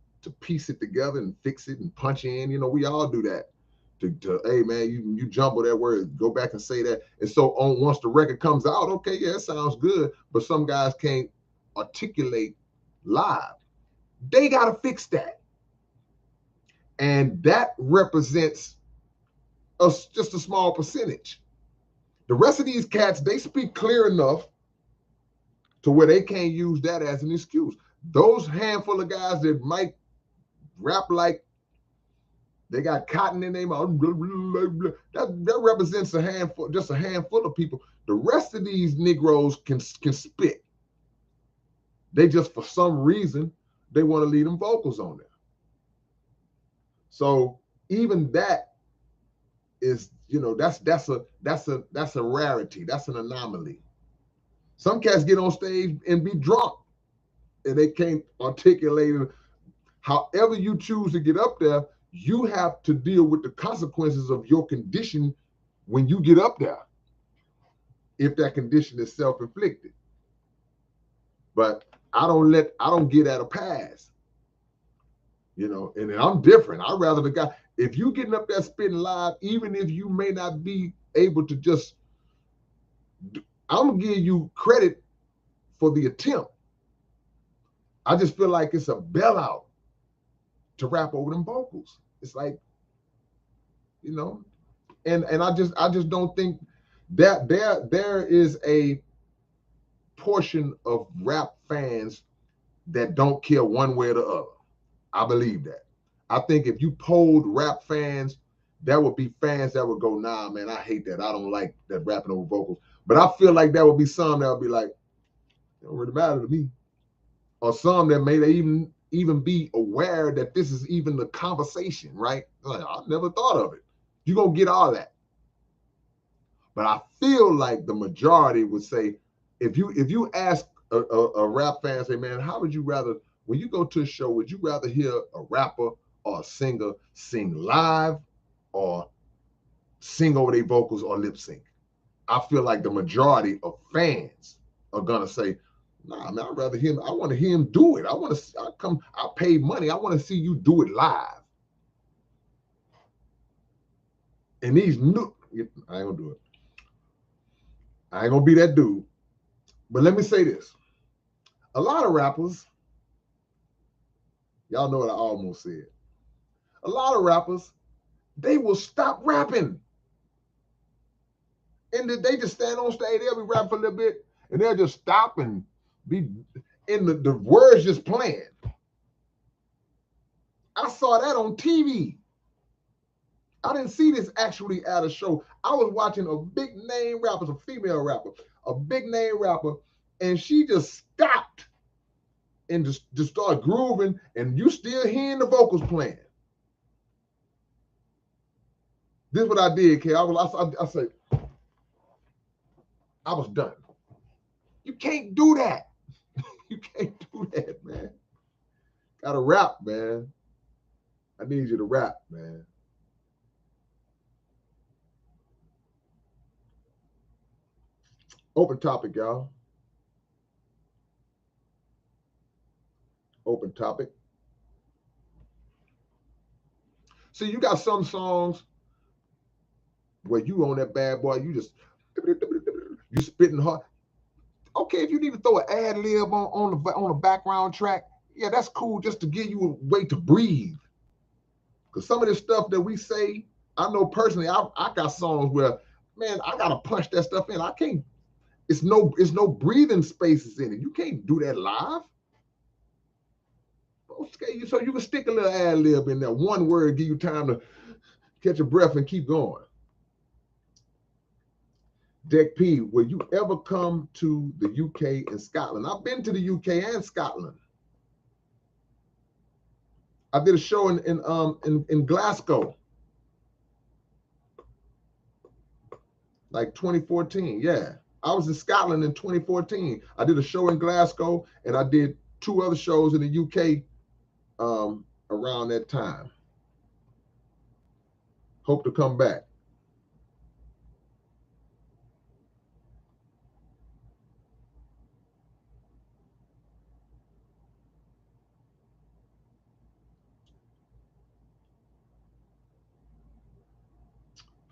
piece it together and fix it and punch in. You know, we all do that. Hey man, you jumble that word, go back and say that. And so on once the record comes out, okay, yeah, it sounds good, but some guys can't articulate live. They gotta fix that. And that represents us just a small percentage. The rest of these cats, they speak clear enough to where they can't use that as an excuse. Those handful of guys that might rap like they got cotton in their mouth, that represents a handful, just a handful of people. The rest of these Negroes can spit. They just, for some reason, they want to leave them vocals on there. So even that is, you know, that's a rarity. That's an anomaly. Some cats get on stage and be drunk, and they can't articulate it. However you choose to get up there, you have to deal with the consequences of your condition when you get up there, if that condition is self-inflicted. But I don't get at a pass, you know, and I'm different. I'd rather the guy, if you getting up there spitting live, even if you may not be able to just, I'm gonna give you credit for the attempt. I just feel like it's a bailout to rap over them vocals. It's like, you know, and I just don't think that there is a portion of rap fans that don't care one way or the other. I believe that. I think if you polled rap fans, there would be fans that would go, nah, man, I hate that. I don't like that rapping over vocals. But I feel like there would be some that would be like, it don't really matter to me. Or some that may even be aware that this is even the conversation, right? Like, I never thought of it. You're going to get all that. But I feel like the majority would say, if you ask a rap fan, say, man, how would you rather, when you go to a show, would you rather hear a rapper or a singer sing live or sing over their vocals or lip sync? I feel like the majority of fans are gonna say, nah, man, I'd rather hear him. I want to hear him do it. I pay money. I want to see you do it live. And these new, I ain't gonna do it. I ain't gonna be that dude. But let me say this. A lot of rappers, y'all know what I almost said. A lot of rappers, they will stop rapping. And they just stand on stage, they'll be rapping for a little bit, and they'll just stop and be, and the words just playing. I saw that on TV. I didn't see this actually at a show. I was watching a big name rapper, a female rapper, a big name rapper, and she just stopped and just started grooving, and you still hearing the vocals playing. This is what I did, K. I said, I was done. You can't do that. You can't do that, man. Gotta rap, man. I need you to rap, man. Open topic, y'all. Open topic. See, you got some songs where you on that bad boy, you just, you spitting hard. Okay, if you need to throw an ad lib on the background track, yeah, that's cool, just to give you a way to breathe. Because some of this stuff that we say, I know personally, I got songs where, man, I gotta punch that stuff in. I can't. It's no breathing spaces in it. You can't do that live. Okay, so you can stick a little ad lib in there. One word, give you time to catch your breath and keep going. Deck P, will you ever come to the UK and Scotland? I've been to the UK and Scotland. I did a show in Glasgow, like 2014. Yeah, I was in Scotland in 2014. I did a show in Glasgow, and I did 2 other shows in the UK around that time. Hope to come back.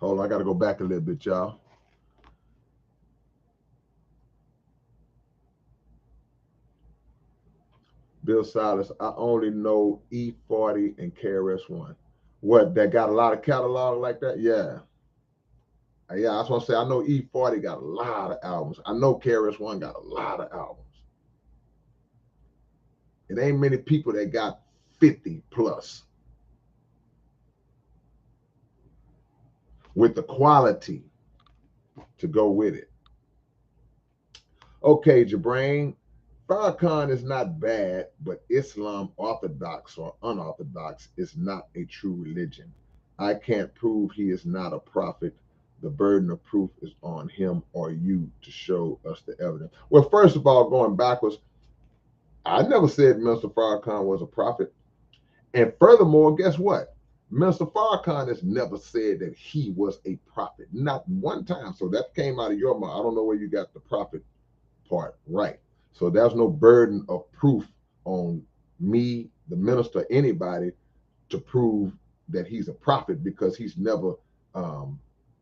Hold on, I got to go back a little bit, y'all. Bill Silas, I only know E40 and KRS-One. What, that got a lot of catalog like that? Yeah. Yeah, that's what I say. I know E40 got a lot of albums. I know KRS-One got a lot of albums. It ain't many people that got 50 plus with the quality to go with it. Okay, Jabrain, Farrakhan is not bad, but Islam, orthodox or unorthodox, is not a true religion. I can't prove he is not a prophet. The burden of proof is on him or you to show us the evidence. Well, first of all, going backwards, I never said Minister Farrakhan was a prophet. And furthermore, guess what? Minister Farrakhan has never said that he was a prophet, not one time. So that came out of your mouth. I don't know where you got the prophet part right. So there's no burden of proof on me, the minister, anybody to prove that he's a prophet because he's never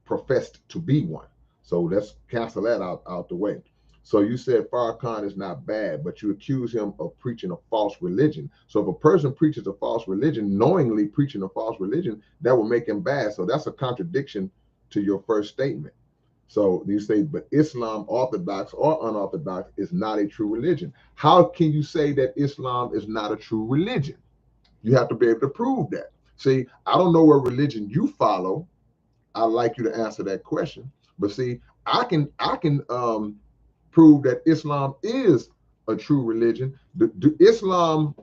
professed to be one. So let's cancel that out the way. So you said Farrakhan is not bad, but you accuse him of preaching a false religion. So if a person preaches a false religion, knowingly preaching a false religion, that will make him bad. So that's a contradiction to your first statement. So you say, but Islam, orthodox or unorthodox, is not a true religion. How can you say that Islam is not a true religion? You have to be able to prove that. See, I don't know what religion you follow. I'd like you to answer that question. But see, I can prove that Islam is a true religion. The Islam,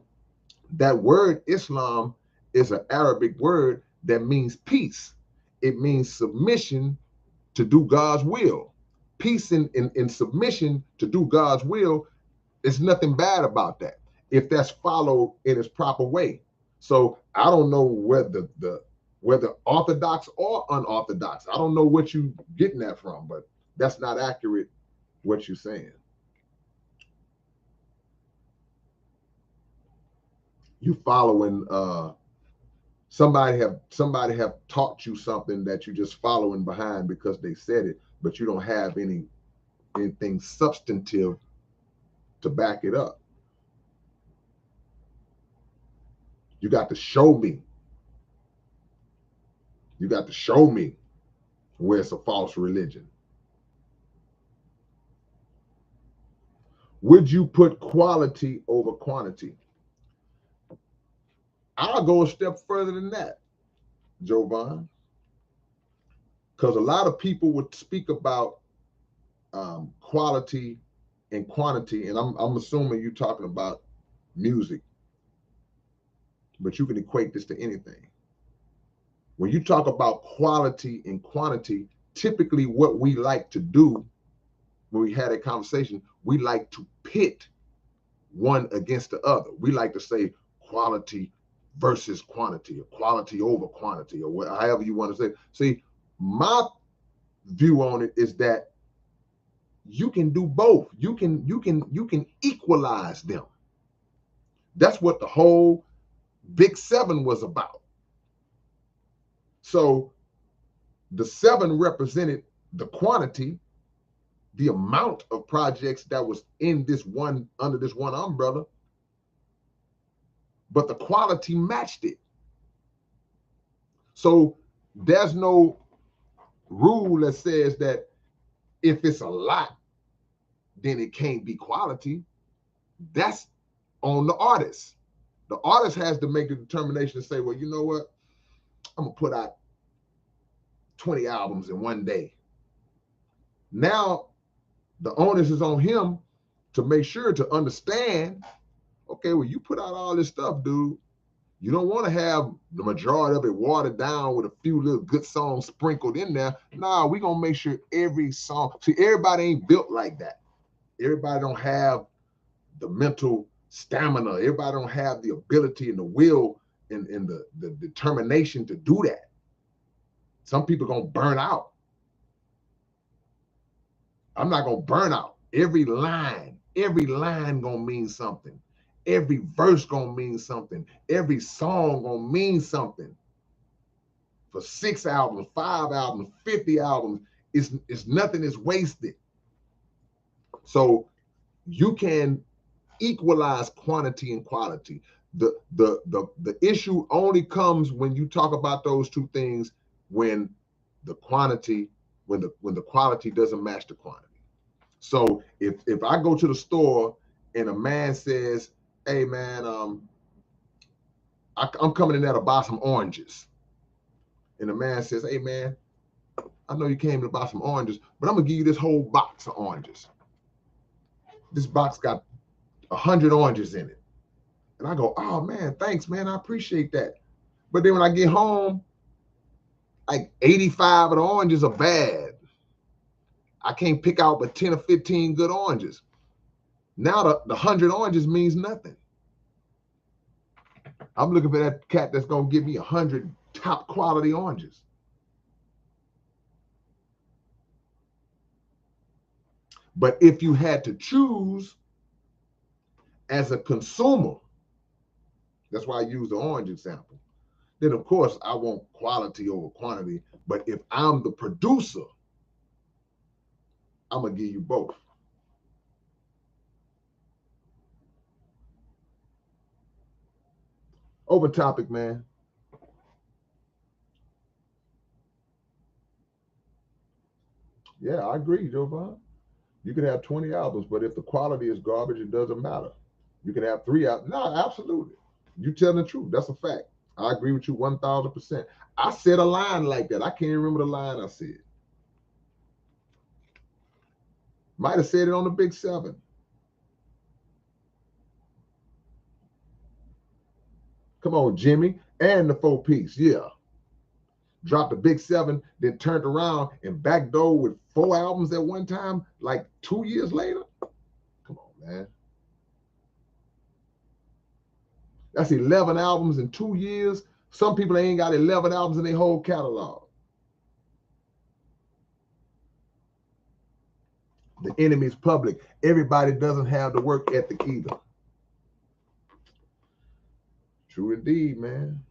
that word Islam is an Arabic word that means peace. It means submission to do God's will. Peace in submission to do God's will, there's nothing bad about that if that's followed in its proper way. So I don't know whether orthodox or unorthodox. I don't know what you getting that from, but that's not accurate what you're saying. You following somebody have taught you something that you're just following behind because they said it, but you don't have anything substantive to back it up. You got to show me. You got to show me where it's a false religion. Would you put quality over quantity? I'll go a step further than that, Jovan, because a lot of people would speak about quality and quantity, and I'm assuming you're talking about music, but you can equate this to anything. When you talk about quality and quantity, typically what we like to do when we had a conversation, we like to pit one against the other. We like to say quality versus quantity, or quality over quantity, or however you want to say. See, my view on it is that you can do both. You can equalize them. That's what the whole Big Seven was about. So the seven represented the quantity, the amount of projects that was in this one, under this one umbrella, but the quality matched it. So there's no rule that says that if it's a lot, then it can't be quality. That's on the artist. The artist has to make the determination to say, well, you know what? I'm gonna put out 20 albums in one day. Now the onus is on him to make sure to understand, okay, well, you put out all this stuff, dude. You don't want to have the majority of it watered down with a few little good songs sprinkled in there. Nah, we're going to make sure every song, see, everybody ain't built like that. Everybody don't have the mental stamina. Everybody don't have the ability and the will and the determination to do that. Some people going to burn out. I'm not going to burn out. Every line going to mean something. Every verse gonna mean something. Every song gonna mean something for 6 albums, 5 albums, 50 albums. It's nothing is wasted. So you can equalize quantity and quality. The issue only comes when you talk about those two things, when the quantity, when the quality doesn't match the quantity. So if I go to the store and a man says, "Hey man, I'm coming in there to buy some oranges," and the man says, "Hey man, I know you came to buy some oranges, but I'm gonna give you this whole box of oranges. This box got 100 oranges in it." And I go, "Oh man, thanks man, I appreciate that." But then when I get home, like 85 of the oranges are bad. I can't pick out but 10 or 15 good oranges. Now the 100 oranges means nothing. I'm looking for that cat that's gonna give me 100 top quality oranges. But if you had to choose as a consumer, that's why I use the orange example, then of course I want quality over quantity. But if I'm the producer, I'm gonna give you both. Open topic, man. Yeah, I agree, Jovan. You can have 20 albums, but if the quality is garbage, it doesn't matter. You can have 3 albums. No, absolutely. You telling the truth. That's a fact. I agree with you 1,000%. I said a line like that. I can't remember the line I said. Might have said it on the Big 7. Come on, Jimmy. And the 4-piece. Yeah. Dropped the Big 7, then turned around and backdoor with 4 albums at one time, like 2 years later. Come on, man. That's 11 albums in 2 years. Some people ain't got 11 albums in their whole catalog. The enemy's public. Everybody doesn't have the work ethic either. True indeed, man.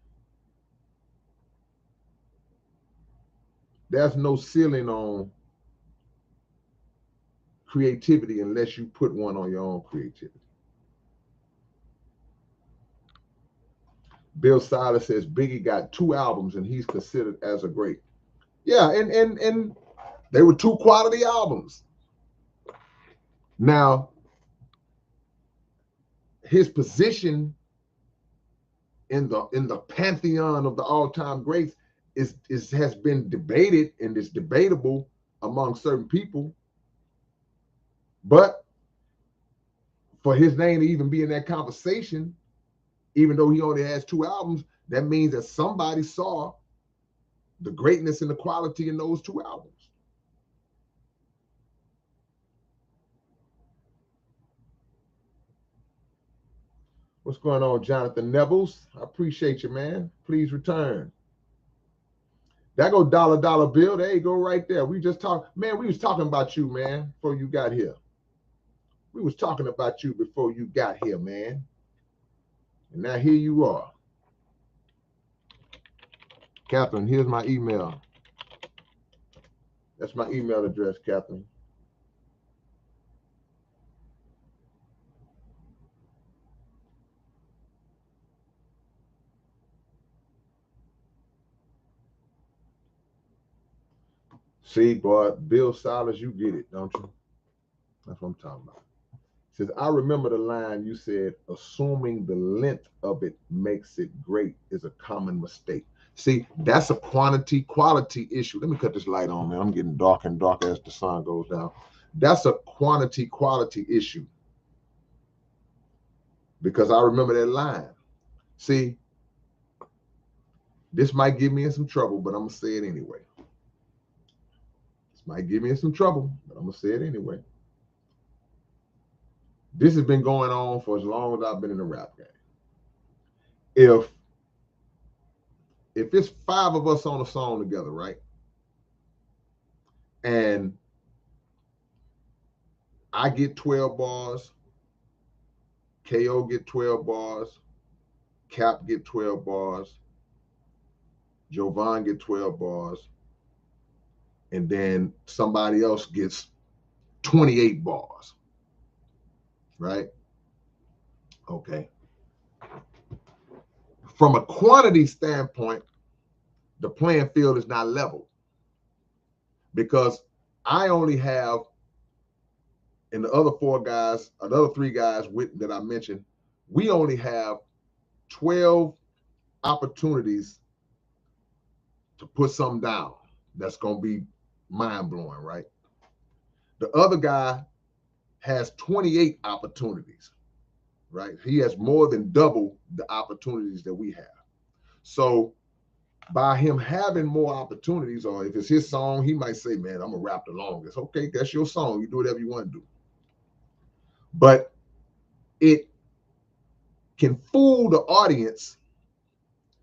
There's no ceiling on creativity unless you put one on your own creativity. Bill Silas says Biggie got 2 albums and he's considered as a great. Yeah, and they were 2 quality albums. Now, his position in the pantheon of the all-time greats is has been debated and is debatable among certain people. But for his name to even be in that conversation, even though he only has 2 albums, that means that somebody saw the greatness and the quality in those 2 albums. What's going on, Jonathan Nevels? I appreciate you, man. Please return. That go dollar bill. There you go right there. We just talked, man, we was talking about you, man, before you got here. We was talking about you before you got here, man. And now here you are. Catherine, here's my email. That's my email address, Catherine. See, boy, Bill Silas, you get it, don't you? That's what I'm talking about. Says, I remember the line you said, assuming the length of it makes it great is a common mistake. See, that's a quality issue. Let me cut this light on, man. I'm getting darker and darker as the sun goes down. That's a quality issue. Because I remember that line. See, this might get me in some trouble, but I'm going to say it anyway. This might get me in some trouble, but I'm going to say it anyway. This has been going on for as long as I've been in the rap game. If it's 5 of us on a song together, right? And I get 12 bars, KO get 12 bars, Cap get 12 bars, Jovan get 12 bars, and then somebody else gets 28 bars, right? Okay. From a quantity standpoint, the playing field is not level because I only have, and the other four guys, another three guys that I mentioned, we only have 12 opportunities to put something down that's going to be mind blowing, right? The other guy has 28 opportunities, right? He has more than double the opportunities that we have. So by him having more opportunities, or if it's his song, he might say, man, I'm gonna rap the longest. Okay, that's your song. You do whatever you want to do. But it can fool the audience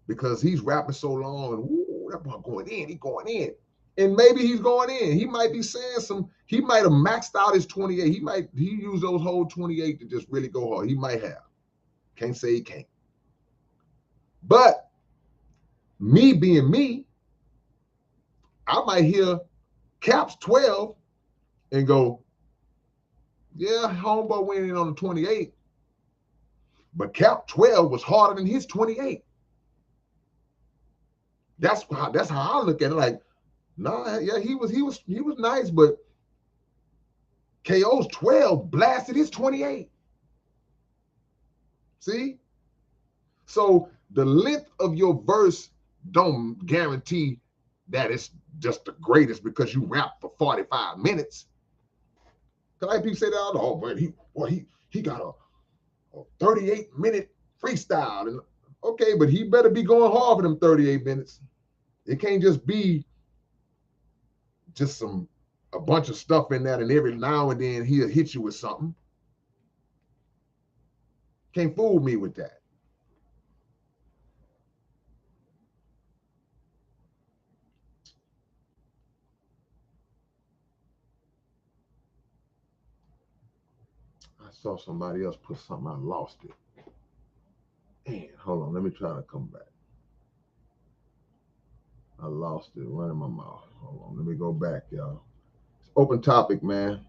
because he's rapping so long and ooh, that boy going in, he going in. And maybe he's going in. He might be saying he might have maxed out his 28. He used those whole 28 to just really go hard. He might have. Can't say he can't. But me being me, I might hear Cap's 12 and go, yeah, homeboy went in on the 28. But Cap 12 was harder than his 28. That's how I look at it. Like, nah, yeah, he was nice, but KO's 12 blasted his 28. See? So the length of your verse don't guarantee that it's just the greatest because you rap for 45 minutes. Because like people say that, oh man, he got a 38-minute freestyle. And okay, but he better be going hard for them 38 minutes. It can't just be just a bunch of stuff in that, and every now and then he'll hit you with something. Can't fool me with that. I saw somebody else put something, I lost it. Man, hold on, let me try to come back. I lost it right in my mouth. Hold on, let me go back, y'all. It's open topic, man.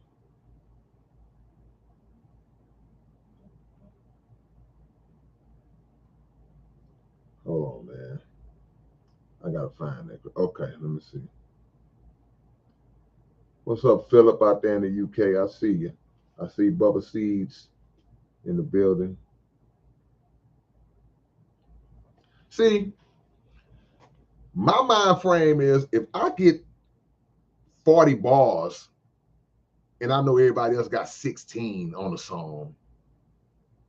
Hold on, man. I gotta find that. Okay, let me see. What's up, Philip, out there in the UK? I see you. I see Bubba Seeds in the building. See, my mind frame is if I get 40 bars and I know everybody else got 16 on the song,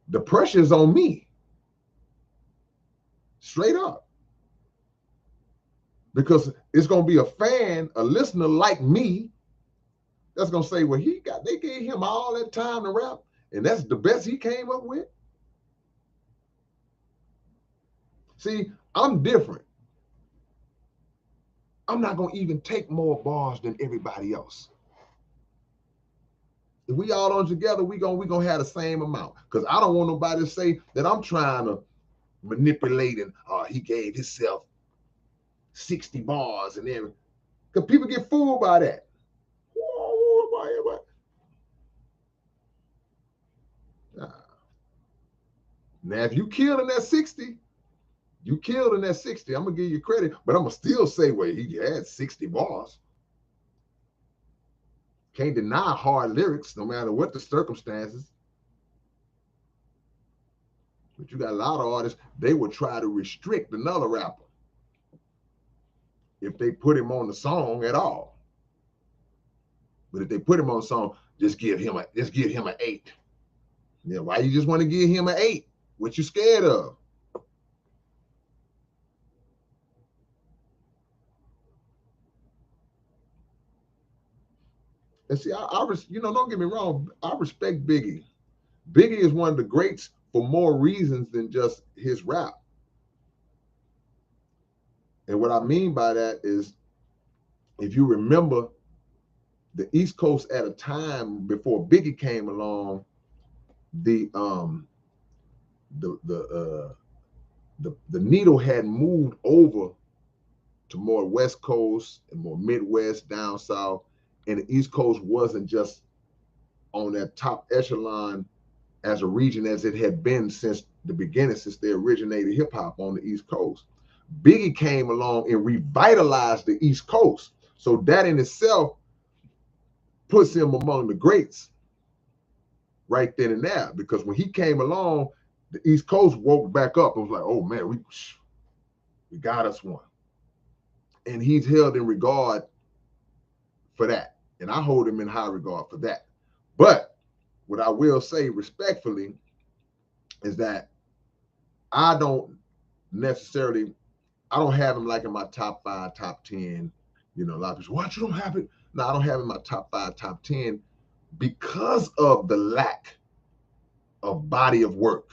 the pressure's on me. Straight up. Because it's gonna be a fan, a listener like me, that's gonna say, well, they gave him all that time to rap, and that's the best he came up with. See, I'm different. I'm not gonna even take more bars than everybody else. If we all on together, we gonna have the same amount. Because I don't want nobody to say that I'm trying to manipulate and he gave himself 60 bars and everything. Because people get fooled by that. Now, if you killed in that 60, you killed in that 60. I'm gonna give you credit, but I'm gonna still say, well, he had 60 bars. Can't deny hard lyrics, no matter what the circumstances. But you got a lot of artists, they would try to restrict another rapper if they put him on the song at all. But if they put him on the song, just give him an 8. Yeah, why you just want to give him an 8? What you scared of? And see, don't get me wrong, I respect Biggie. Biggie is one of the greats for more reasons than just his rap. And what I mean by that is, if you remember, the East Coast at a time before Biggie came along, the needle had moved over to more West Coast and more Midwest, down south. And the East Coast wasn't just on that top echelon as a region as it had been since the beginning, since they originated hip hop on the East Coast. Biggie came along and revitalized the East Coast. So that in itself puts him among the greats right then and there. Because when he came along, the East Coast woke back up and was like, oh man, we got us one. And he's held in regard for that. And I hold him in high regard for that. But what I will say respectfully is that I don't have him like in my top 5, top 10. You know, a lot of people say, what, you don't have it? No, I don't have him in my top 5, top 10 because of the lack of body of work.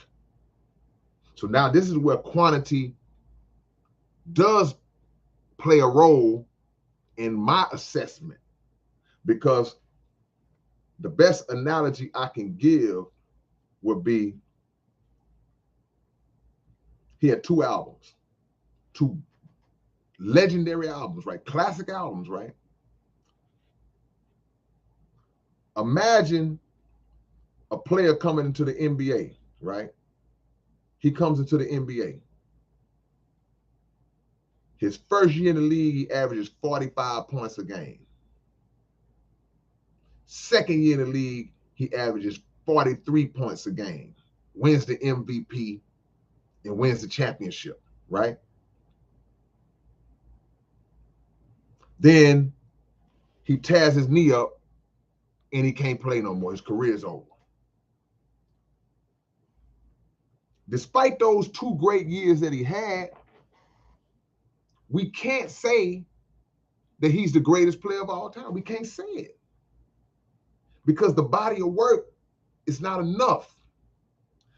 So now this is where quantity does play a role in my assessment, because the best analogy I can give would be he had 2 albums, 2 legendary albums, right? Classic albums, right? Imagine a player coming into the NBA, right? He comes into the NBA. His first year in the league, he averages 45 points a game. Second year in the league, he averages 43 points a game, wins the MVP, and wins the championship, right? Then he tears his knee up and he can't play no more. His career is over. Despite those 2 great years that he had, we can't say that he's the greatest player of all time. We can't say it because the body of work is not enough.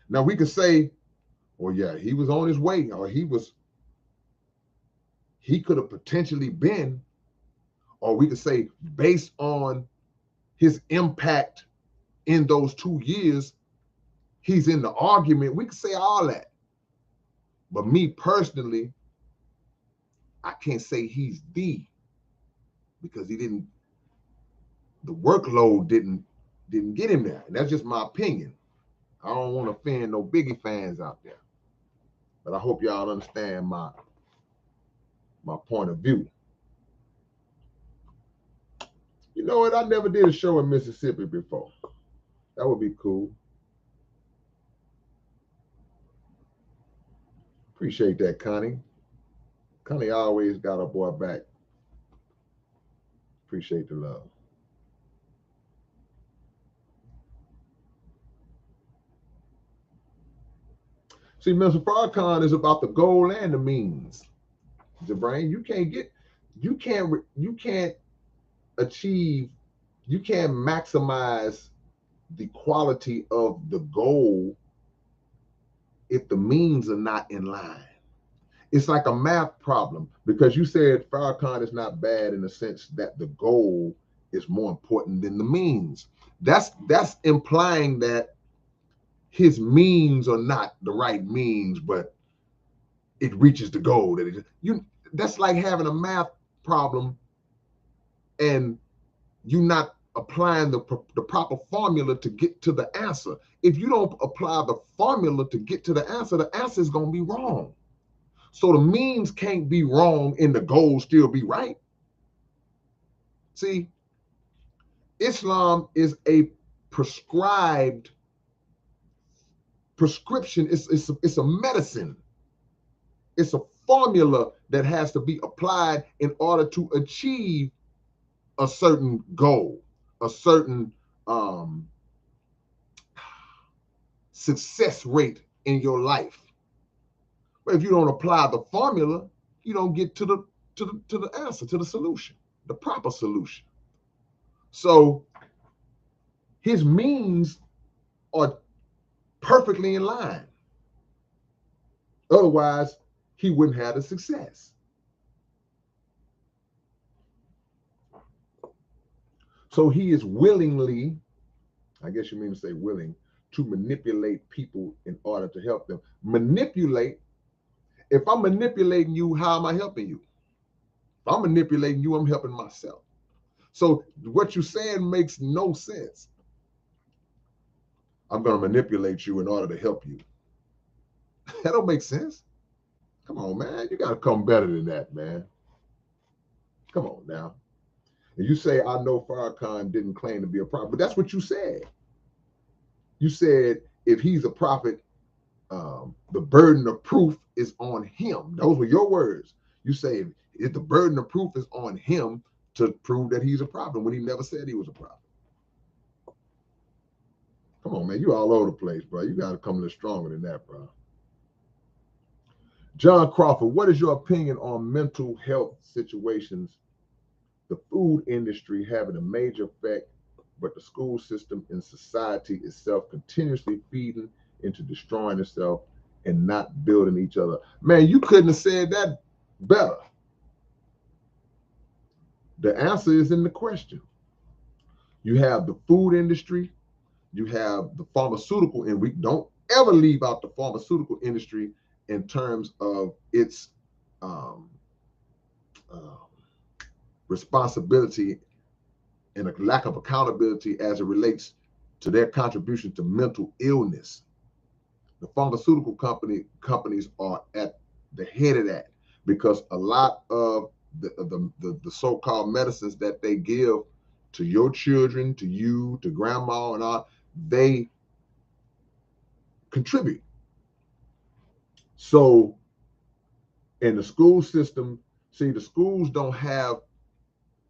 Now we could say, well, yeah, he was on his way, or he could have potentially been, or we could say based on his impact in those 2 years, he's in the argument. We could say all that. But me personally, I can't say he's because the workload didn't get him there. And that's just my opinion. I don't want to offend no Biggie fans out there. But I hope y'all understand my point of view. You know what? I never did a show in Mississippi before. That would be cool. Appreciate that, Connie. Connie always got her boy back. Appreciate the love. See, Mr. Farrakhan is about the goal and the means. Jabrain, you can't maximize the quality of the goal if the means are not in line. It's like a math problem, because you said Farrakhan is not bad in the sense that the goal is more important than the means. That's implying that his means are not the right means, but it reaches the goal. That's like having a math problem and you not applying the proper formula to get to the answer. If you don't apply the formula to get to the answer is going to be wrong. So the means can't be wrong and the goal still be right. See, Islam is a prescribed prescription. It's a medicine. It's a formula that has to be applied in order to achieve a certain goal, a certain success rate in your life. But if you don't apply the formula, you don't get to the answer, to the solution, the proper solution. So his means are perfectly in line. Otherwise, he wouldn't have the success. So he is willingly, I guess you mean to say willing, to manipulate people in order to help them. Manipulate. If I'm manipulating you, how am I helping you? If I'm manipulating you, I'm helping myself. So what you're saying makes no sense. I'm going to manipulate you in order to help you. That don't make sense. Come on, man. You got to come better than that, man. Come on now. And you say, I know Farrakhan didn't claim to be a prophet, but that's what you said. You said if he's a prophet, the burden of proof is on him. Those were your words. You say if the burden of proof is on him to prove that he's a prophet when he never said he was a prophet. Come on, man. You all over the place, bro. You got to come a little stronger than that, bro. John Crawford, what is your opinion on mental health situations? The food industry having a major effect, but the school system and society itself continuously feeding into destroying itself and not building each other. Man, you couldn't have said that better. The answer is in the question. You have the food industry, you have the pharmaceutical, and we don't ever leave out the pharmaceutical industry in terms of its um, uh, responsibility and a lack of accountability as it relates to their contribution to mental illness. The pharmaceutical companies are at the head of that because a lot of the so-called medicines that they give to your children, to you, to grandma and all, they contribute. So in the school system, see, the schools don't have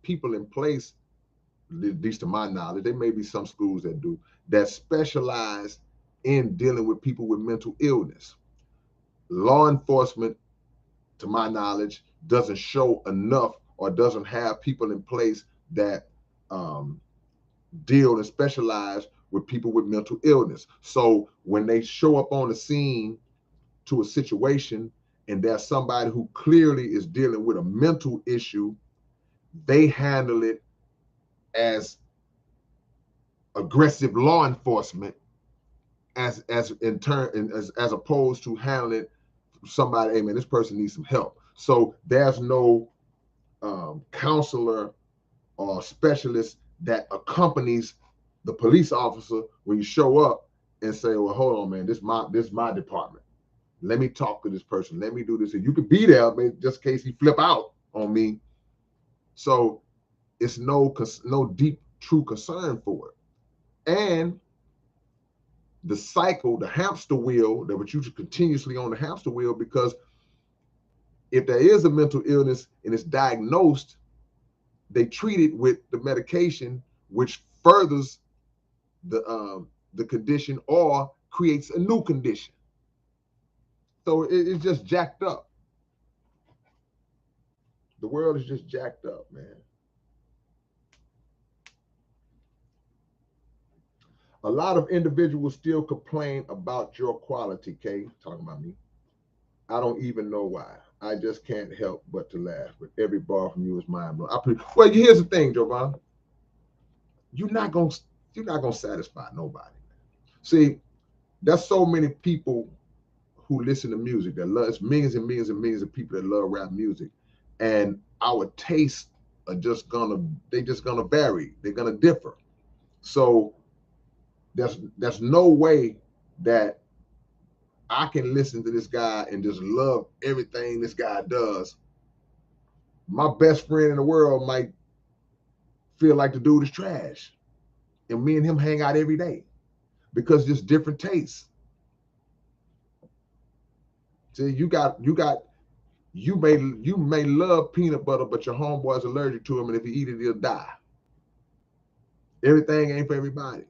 people in place, at least to my knowledge. There may be some schools that do, that specialize in dealing with people with mental illness. Law enforcement, to my knowledge, doesn't show enough or doesn't have people in place that deal and specialize with people with mental illness. So when they show up on the scene to a situation and there's somebody who clearly is dealing with a mental issue, they handle it as aggressive law enforcement as in turn as opposed to handling somebody, hey man, this person needs some help. So there's no counselor or specialist that accompanies the police officer when you show up and say, well, hold on, man, this my department. Let me talk to this person. Let me do this. And you could be there, man, just in case he flip out on me. So it's no deep, true concern for it. And the cycle, the hamster wheel, that would you continuously on the hamster wheel, because if there is a mental illness and it's diagnosed, they treat it with the medication, which furthers the condition or creates a new condition. So it's just jacked up. The world is just jacked up, man. A lot of individuals still complain about your quality, Kay, talking about me. I don't even know why. I just can't help but to laugh. But every bar from you is mind blowing. Well, here's the thing, Jovan. You're not gonna satisfy nobody. See, there's so many people who listen to music that love. It's millions and millions and millions of people that love rap music, and our tastes are just gonna vary. They're gonna differ. So there's no way that I can listen to this guy and just love everything this guy does. My best friend in the world might feel like the dude is trash, and me and him hang out every day because just different tastes. See, you may love peanut butter, but your homeboy's allergic to him, and if he eat it, he'll die. Everything ain't for everybody.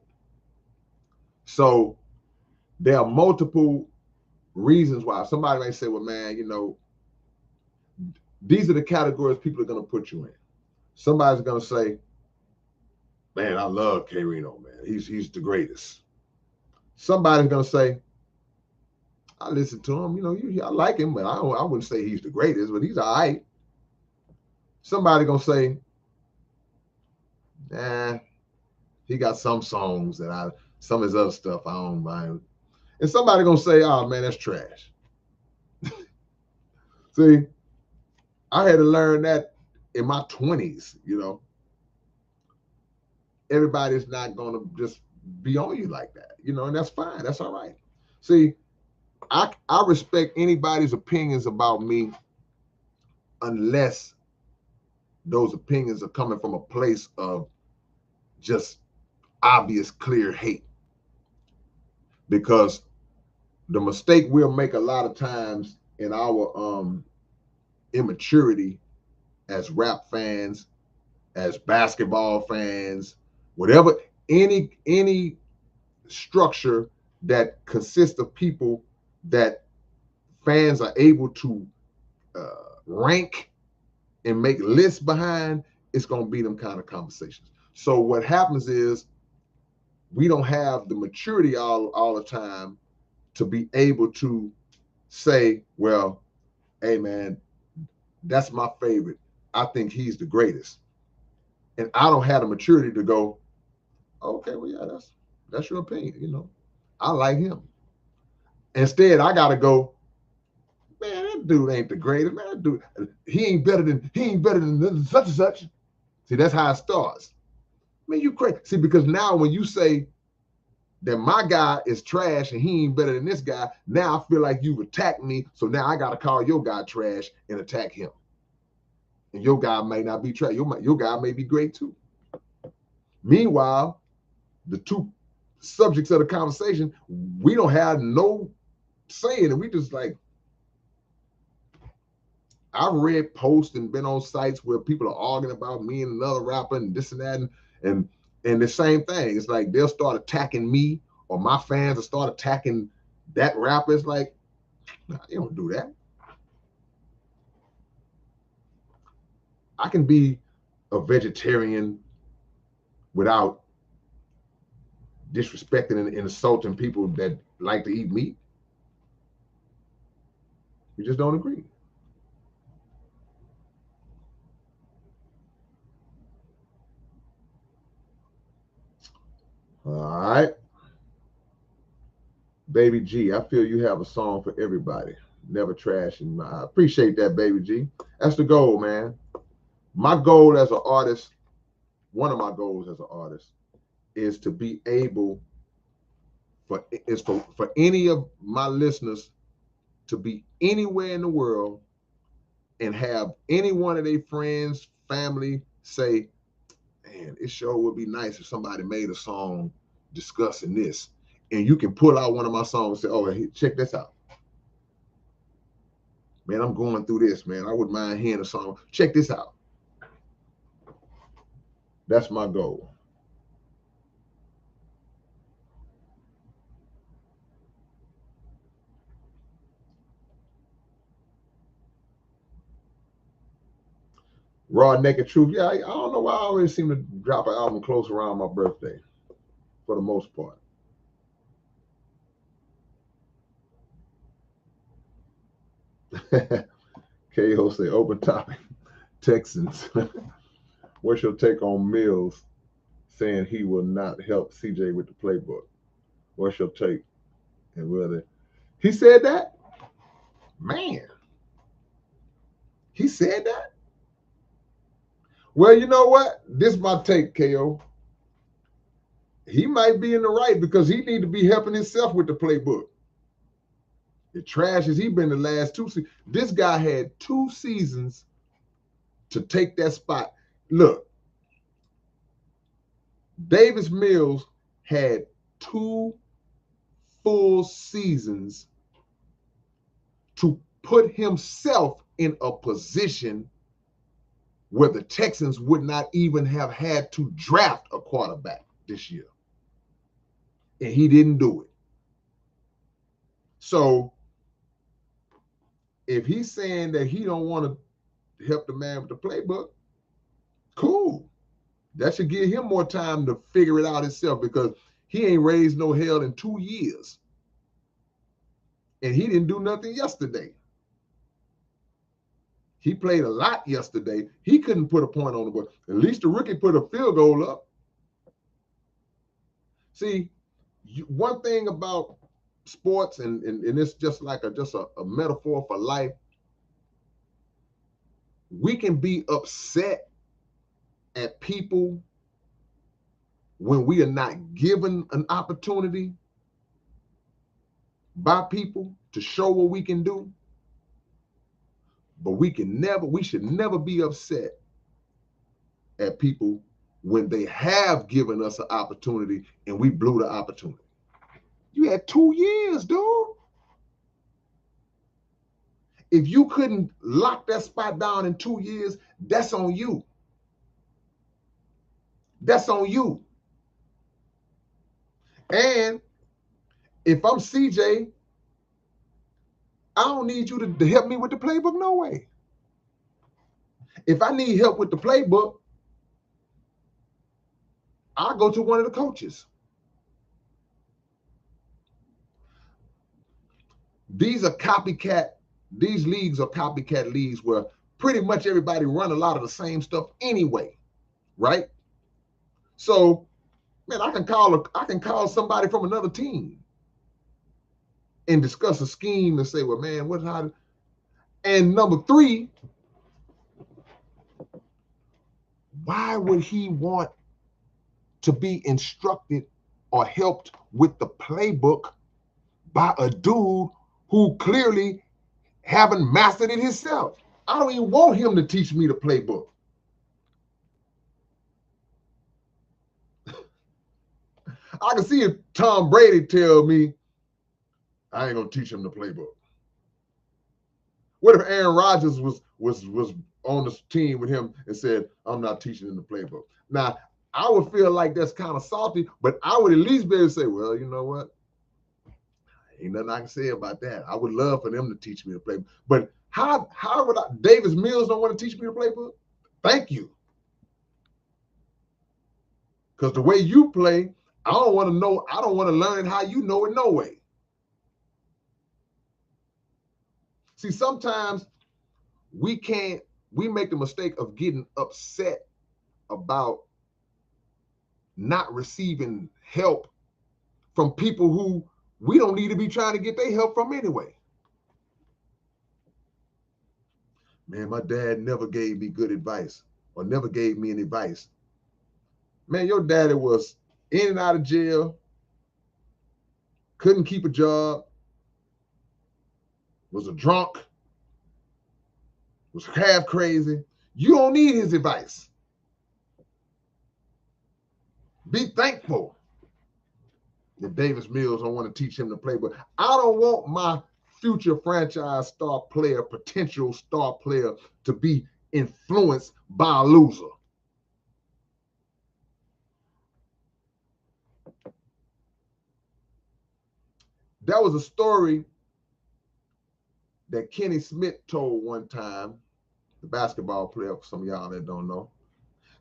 So there are multiple reasons why. Somebody may say, well, man, these are the categories people are going to put you in. Somebody's going to say, man, I love K-Rino, man. He's the greatest. Somebody's going to say, I listen to him, I like him, but I wouldn't say he's the greatest, but he's all right. Somebody's going to say, nah, he got some songs that some of his other stuff I don't mind. And somebody's going to say, oh, man, that's trash. See, I had to learn that in my 20s, everybody's not going to just be on you like that, and that's fine. That's all right. See, I respect anybody's opinions about me unless those opinions are coming from a place of just obvious, clear hate. Because the mistake we'll make a lot of times in our immaturity as rap fans, as basketball fans, whatever, any structure that consists of people that fans are able to rank and make lists behind, it's going to be them kind of conversations. So what happens is we don't have the maturity all the time to be able to say, well, hey man, that's my favorite. I think he's the greatest. And I don't have the maturity to go, okay, well, yeah, that's your opinion. I like him. Instead, I gotta go, man, that dude ain't the greatest. Man, that dude, he ain't better than such and such. See, that's how it starts. Man, you crazy. See, because now when you say that my guy is trash and he ain't better than this guy, now I feel like you've attacked me. So now I gotta call your guy trash and attack him. And your guy may not be trash. Your guy may be great too. Meanwhile, the two subjects of the conversation, we don't have no say in it. We just like, I've read posts and been on sites where people are arguing about me and another rapper and this and that, and the same thing. It's like they'll start attacking me, or my fans will start attacking that rapper. It's like, nah, you don't do that. I can be a vegetarian without disrespecting and insulting people that like to eat meat. We just don't agree. All right. Baby G, I feel you have a song for everybody. Never trashing. I appreciate that, Baby G. That's the goal, man. My goal as an artist, one of my goals as an artist, is to be able for any of my listeners to be anywhere in the world and have any one of their friends, family say, man, it sure would be nice if somebody made a song discussing this. And you can pull out one of my songs and say, oh, hey, check this out. Man, I'm going through this, man. I wouldn't mind hearing a song. Check this out. That's my goal. Raw Naked Truth. Yeah, I don't know why I always seem to drop an album close around my birthday, for the most part. KO say, open topic. Texans. What's your take on Mills saying he will not help CJ with the playbook? What's your take? And whether he said that? Man, he said that? Well, you know what? This is my take, KO. He might be in the right because he need to be helping himself with the playbook. The trash as he been the last 2 seasons. This guy had 2 seasons to take that spot. Look, Davis Mills had 2 full seasons to put himself in a position where the Texans would not even have had to draft a quarterback this year. And he didn't do it. So if he's saying that he don't want to help the man with the playbook, cool. That should give him more time to figure it out himself because he ain't raised no hell in 2 years. And he didn't do nothing yesterday. He played a lot yesterday. He couldn't put a point on the board. At least the rookie put a field goal up. See, one thing about sports, and it's just like a metaphor for life. we can be upset at people when we are not given an opportunity by people to show what we can do, but we should never be upset at people when they have given us an opportunity and we blew the opportunity. You had 2 years, dude. If you couldn't lock that spot down in 2 years, that's on you. That's on you. And if I'm CJ, I don't need you to help me with the playbook, no way. If I need help with the playbook, I'll go to one of the coaches. These leagues are copycat leagues where pretty much everybody run a lot of the same stuff anyway, right? So, man, I can call somebody from another team and discuss a scheme and say, well, man, how? And number three, why would he want to be instructed or helped with the playbook by a dude who clearly haven't mastered it himself? I don't even want him to teach me the playbook. I can see if Tom Brady tell me, I ain't gonna teach him the playbook. What if Aaron Rodgers was on the team with him and said, I'm not teaching him the playbook? Now, I would feel like that's kind of salty, but I would at least be able to say, well, you know what? Ain't nothing I can say about that. I would love for them to teach me the playbook. But how would Davis Mills don't want to teach me the playbook? Thank you. Because the way you play, I don't want to learn how you know it no way. See, sometimes we make the mistake of getting upset about not receiving help from people who we don't need to be trying to get their help from anyway. Man, my dad never gave me good advice or never gave me any advice. Man, your daddy was in and out of jail, couldn't keep a job, was a drunk, was half crazy. You don't need his advice. Be thankful that Davis Mills don't want to teach him to play, but I don't want my future franchise star player, potential star player, to be influenced by a loser. That was a story that Kenny Smith told one time, the basketball player, for some of y'all that don't know.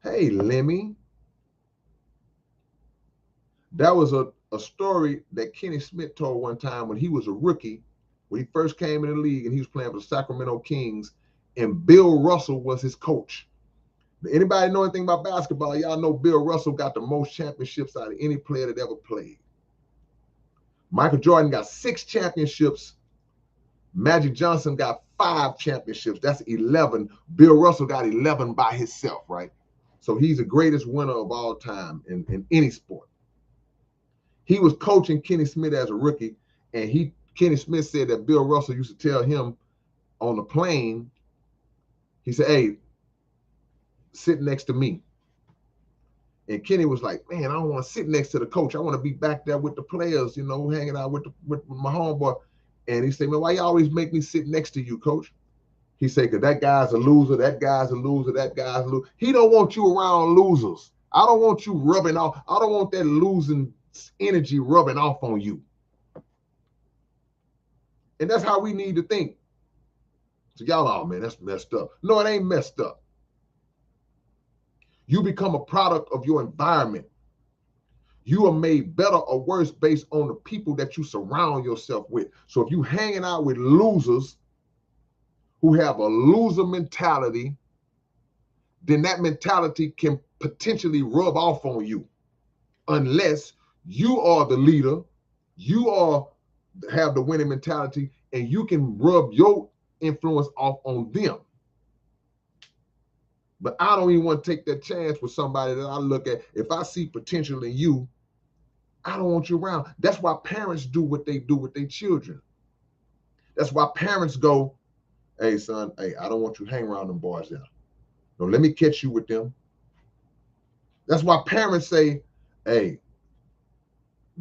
Hey, Lemmy. That was a story that Kenny Smith told one time when he was a rookie, when he first came in the league and he was playing for the Sacramento Kings, and Bill Russell was his coach. Anybody know anything about basketball? Y'all know Bill Russell got the most championships out of any player that ever played. Michael Jordan got 6 championships. Magic Johnson got 5 championships. That's 11. Bill Russell got 11 by himself, right? So he's the greatest winner of all time in any sport. He was coaching Kenny Smith as a rookie, and Kenny Smith said that Bill Russell used to tell him on the plane, he said, hey, sit next to me. And Kenny was like, man, I don't want to sit next to the coach. I want to be back there with the players, hanging out with my homeboy. And he said, man, why you always make me sit next to you, coach? He said, because that guy's a loser, that guy's a loser, that guy's a loser. He don't want you around losers. I don't want you rubbing off. I don't want that losing energy rubbing off on you. And that's how we need to think. So y'all, oh man, that's messed up. No, it ain't messed up. You become a product of your environment. You are made better or worse based on the people that you surround yourself with. So if you hanging out with losers who have a loser mentality, then that mentality can potentially rub off on you, unless you are the leader, have the winning mentality, and you can rub your influence off on them. But I don't even want to take that chance with somebody that I look at. If I see potential in you, I don't want you around. That's why parents do what they do with their children. That's why parents go, hey, son, hey, I don't want you hanging around them boys there. No, let me catch you with them. That's why parents say, hey,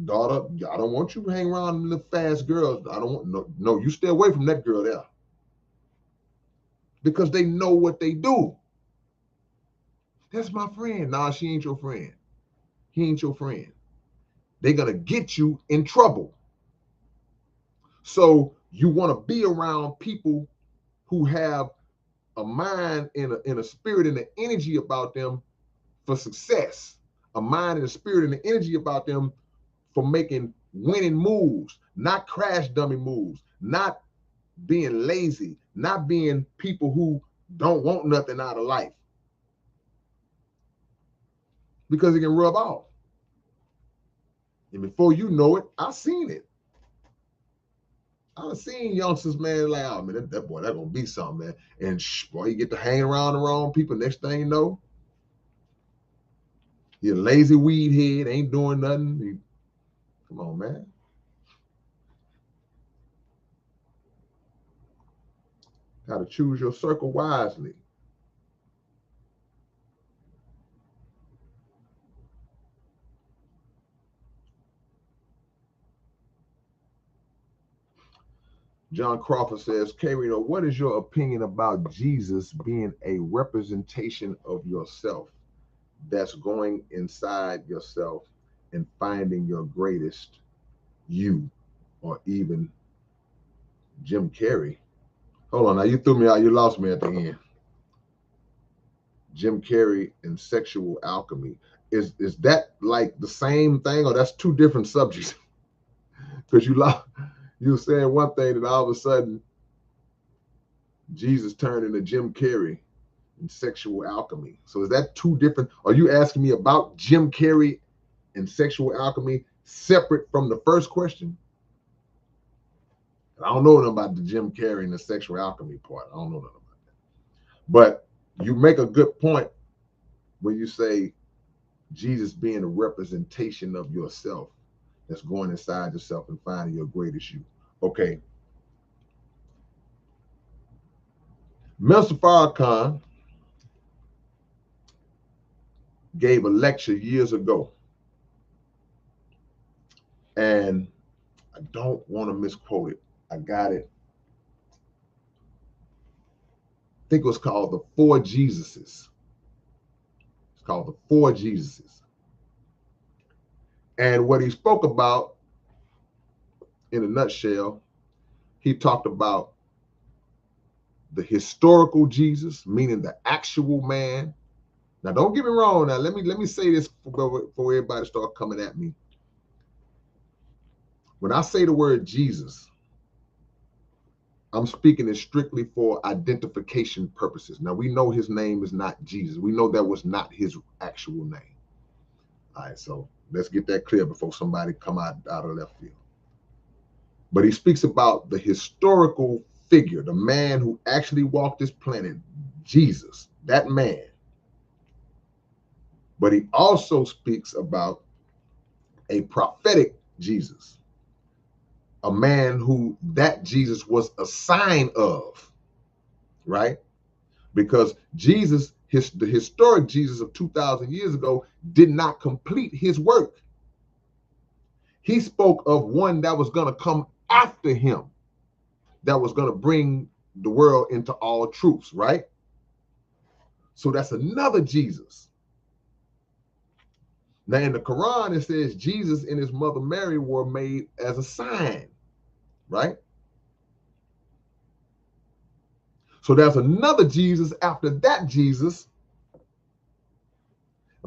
daughter, I don't want you hanging around them little fast girls. I don't want, no, you stay away from that girl there. Because they know what they do. That's my friend. Nah, she ain't your friend. He ain't your friend. They're going to get you in trouble. So you want to be around people who have a mind and a spirit and an energy about them for success, a mind and a spirit and an energy about them for making winning moves, not crash dummy moves, not being lazy, not being people who don't want nothing out of life, because it can rub off. And before you know it, I've seen it. I've seen youngsters, man, like, oh, man, that boy, that gonna be something, man. And boy, you get to hang around the wrong people. Next thing you know, you're a lazy weed head, ain't doing nothing. Come on, man. Got to choose your circle wisely. John Crawford says, K-Rino, what is your opinion about Jesus being a representation of yourself that's going inside yourself and finding your greatest you, or even Jim Carrey? Hold on, now you threw me out. You lost me at the end. Jim Carrey and sexual alchemy. Is that like the same thing, or that's two different subjects? Because you were saying one thing, and all of a sudden Jesus turned into Jim Carrey and sexual alchemy. So is that two different? Are you asking me about Jim Carrey and sexual alchemy separate from the first question? I don't know nothing about the Jim Carrey and the sexual alchemy part. I don't know nothing about that. But you make a good point when you say Jesus being a representation of yourself that's going inside yourself and finding your greatest you. Okay. Mr. Farrakhan gave a lecture years ago, and I don't want to misquote it. I got it. I think it was called the Four Jesuses. It's called the Four Jesuses. And what he spoke about, in a nutshell, he talked about the historical Jesus, meaning the actual man. Now, don't get me wrong. Now, let me say this for everybody start coming at me. When I say the word Jesus, I'm speaking it strictly for identification purposes. Now, we know his name is not Jesus. We know that was not his actual name. All right, so let's get that clear before somebody come out of left field. But he speaks about the historical figure, the man who actually walked this planet, Jesus, that man. But he also speaks about a prophetic Jesus, a man who that Jesus was a sign of, right? Because Jesus, the historic Jesus of 2,000 years ago, did not complete his work. He spoke of one that was going to come after him, that was going to bring the world into all truths, right? So that's another Jesus. Now in the Quran, it says Jesus and his mother Mary were made as a sign, right? So there's another Jesus after that Jesus.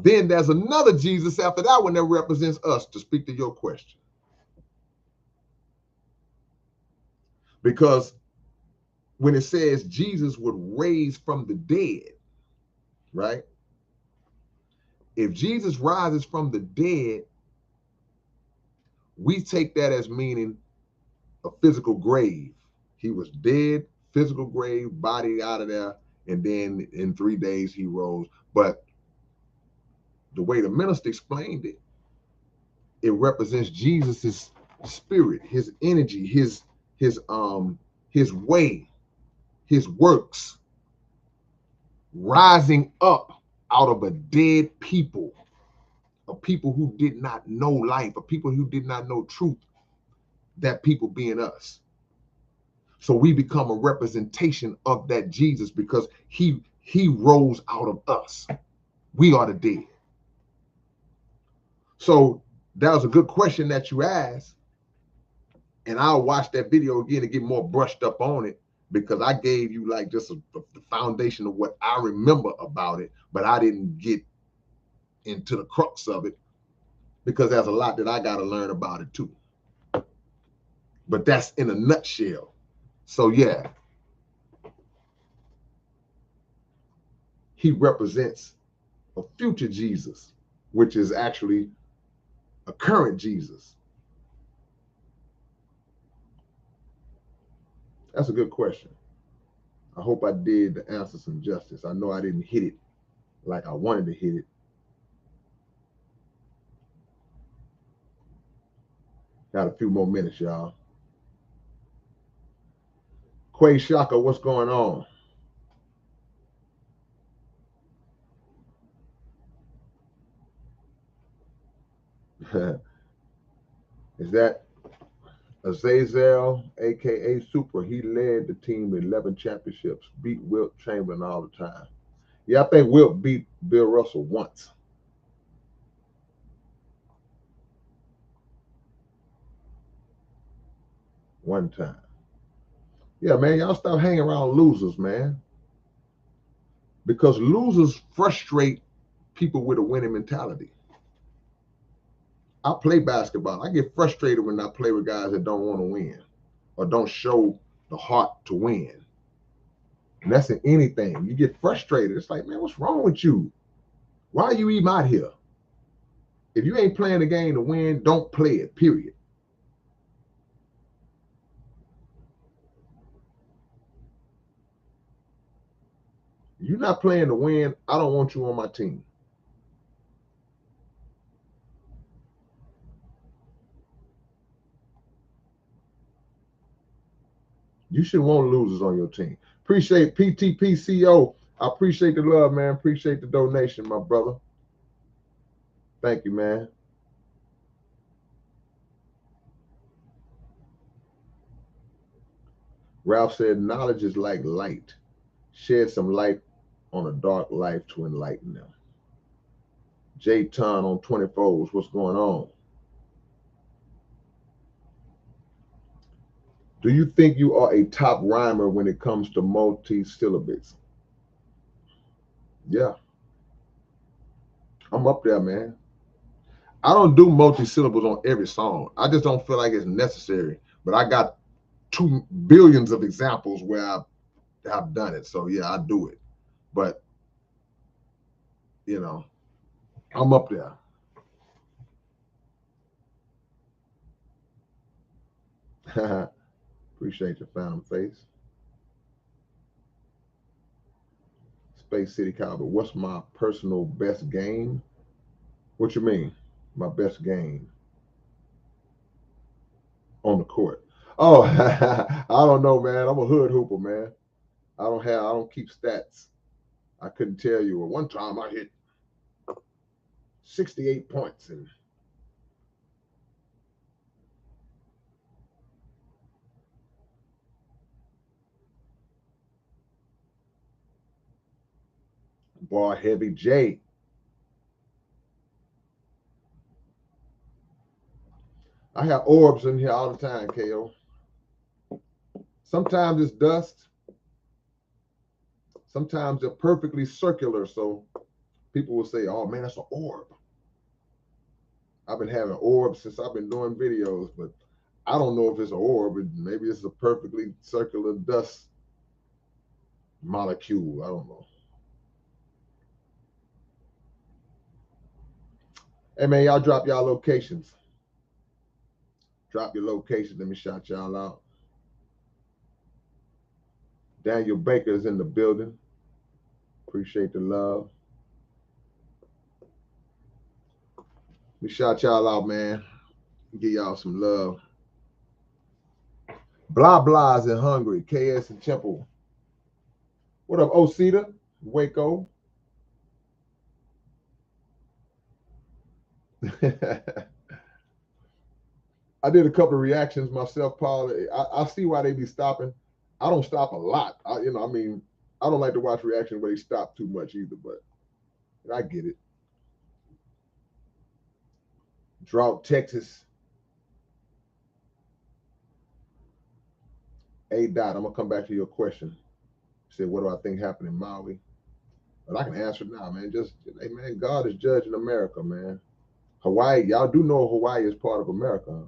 Then there's another Jesus after that one that represents us, to speak to your question. Because when it says Jesus would raise from the dead, right? If Jesus rises from the dead, we take that as meaning a physical grave. He was dead, physical grave, body out of there, and then in 3 days he rose. But the way the minister explained it, it represents Jesus's spirit, his energy, his way, his works rising up out of a dead people, of people who did not know life, of people who did not know truth, that people being us. So we become a representation of that Jesus because he rose out of us. We are the dead. So that was a good question that you asked. And I'll watch that video again to get more brushed up on it, because I gave you like just the foundation of what I remember about it, but I didn't get into the crux of it because there's a lot that I got to learn about it too. But that's in a nutshell. So yeah, he represents a future Jesus, which is actually a current Jesus. That's a good question. I hope I did answer some justice. I know I didn't hit it like I wanted to hit it. Got a few more minutes, y'all. Quay Shaka, what's going on? Is that Azazel, aka Super? He led the team to 11 championships, beat Wilt Chamberlain all the time. Yeah, I think Wilt beat Bill Russell once. One time. Yeah, man, y'all stop hanging around losers, man. Because losers frustrate people with a winning mentality. I play basketball. I get frustrated when I play with guys that don't want to win or don't show the heart to win. And that's in anything. You get frustrated. It's like, man, what's wrong with you? Why are you even out here? If you ain't playing the game to win, don't play it, period. If you're not playing to win, I don't want you on my team. You should want losers on your team. Appreciate PTPCO. I appreciate the love, man. Appreciate the donation, my brother. Thank you, man. Ralph said, knowledge is like light. Shed some light on a dark life to enlighten them. J Ton on 24s. What's going on? Do you think you are a top rhymer when it comes to multi-syllables? Yeah, I'm up there, man. I don't do multi-syllables on every song. I just don't feel like it's necessary. But I got 2 billions of examples where I've done it. So yeah, I do it. But you know, I'm up there. Appreciate your found face. Space City Cowboy. What's my personal best game? What you mean? My best game on the court? Oh, I don't know, man. I'm a hood hooper, man. I don't keep stats. I couldn't tell you. At one time I hit 68 points and bar heavy J. I have orbs in here all the time, KO. Sometimes it's dust. Sometimes they're perfectly circular, so people will say, "Oh man, that's an orb." I've been having orbs since I've been doing videos, but I don't know if it's an orb. Maybe it's a perfectly circular dust molecule. I don't know. Hey man, y'all drop y'all locations. Drop your location. Let me shout y'all out. Daniel Baker is in the building. Appreciate the love. We shout y'all out, man. Give y'all some love. Blah Blah's in Hungary. KS and Temple. What up, Osita? Waco. I did a couple of reactions myself, Paul. I see why they be stopping. I don't stop a lot. I don't like to watch reactions where they stop too much either, but I get it. Drought, Texas. A dot. I'm gonna come back to your question. You said, what do I think happened in Maui? But I can answer it now, man. Just, hey, man, God is judging America, man. Hawaii, y'all do know Hawaii is part of America. Huh?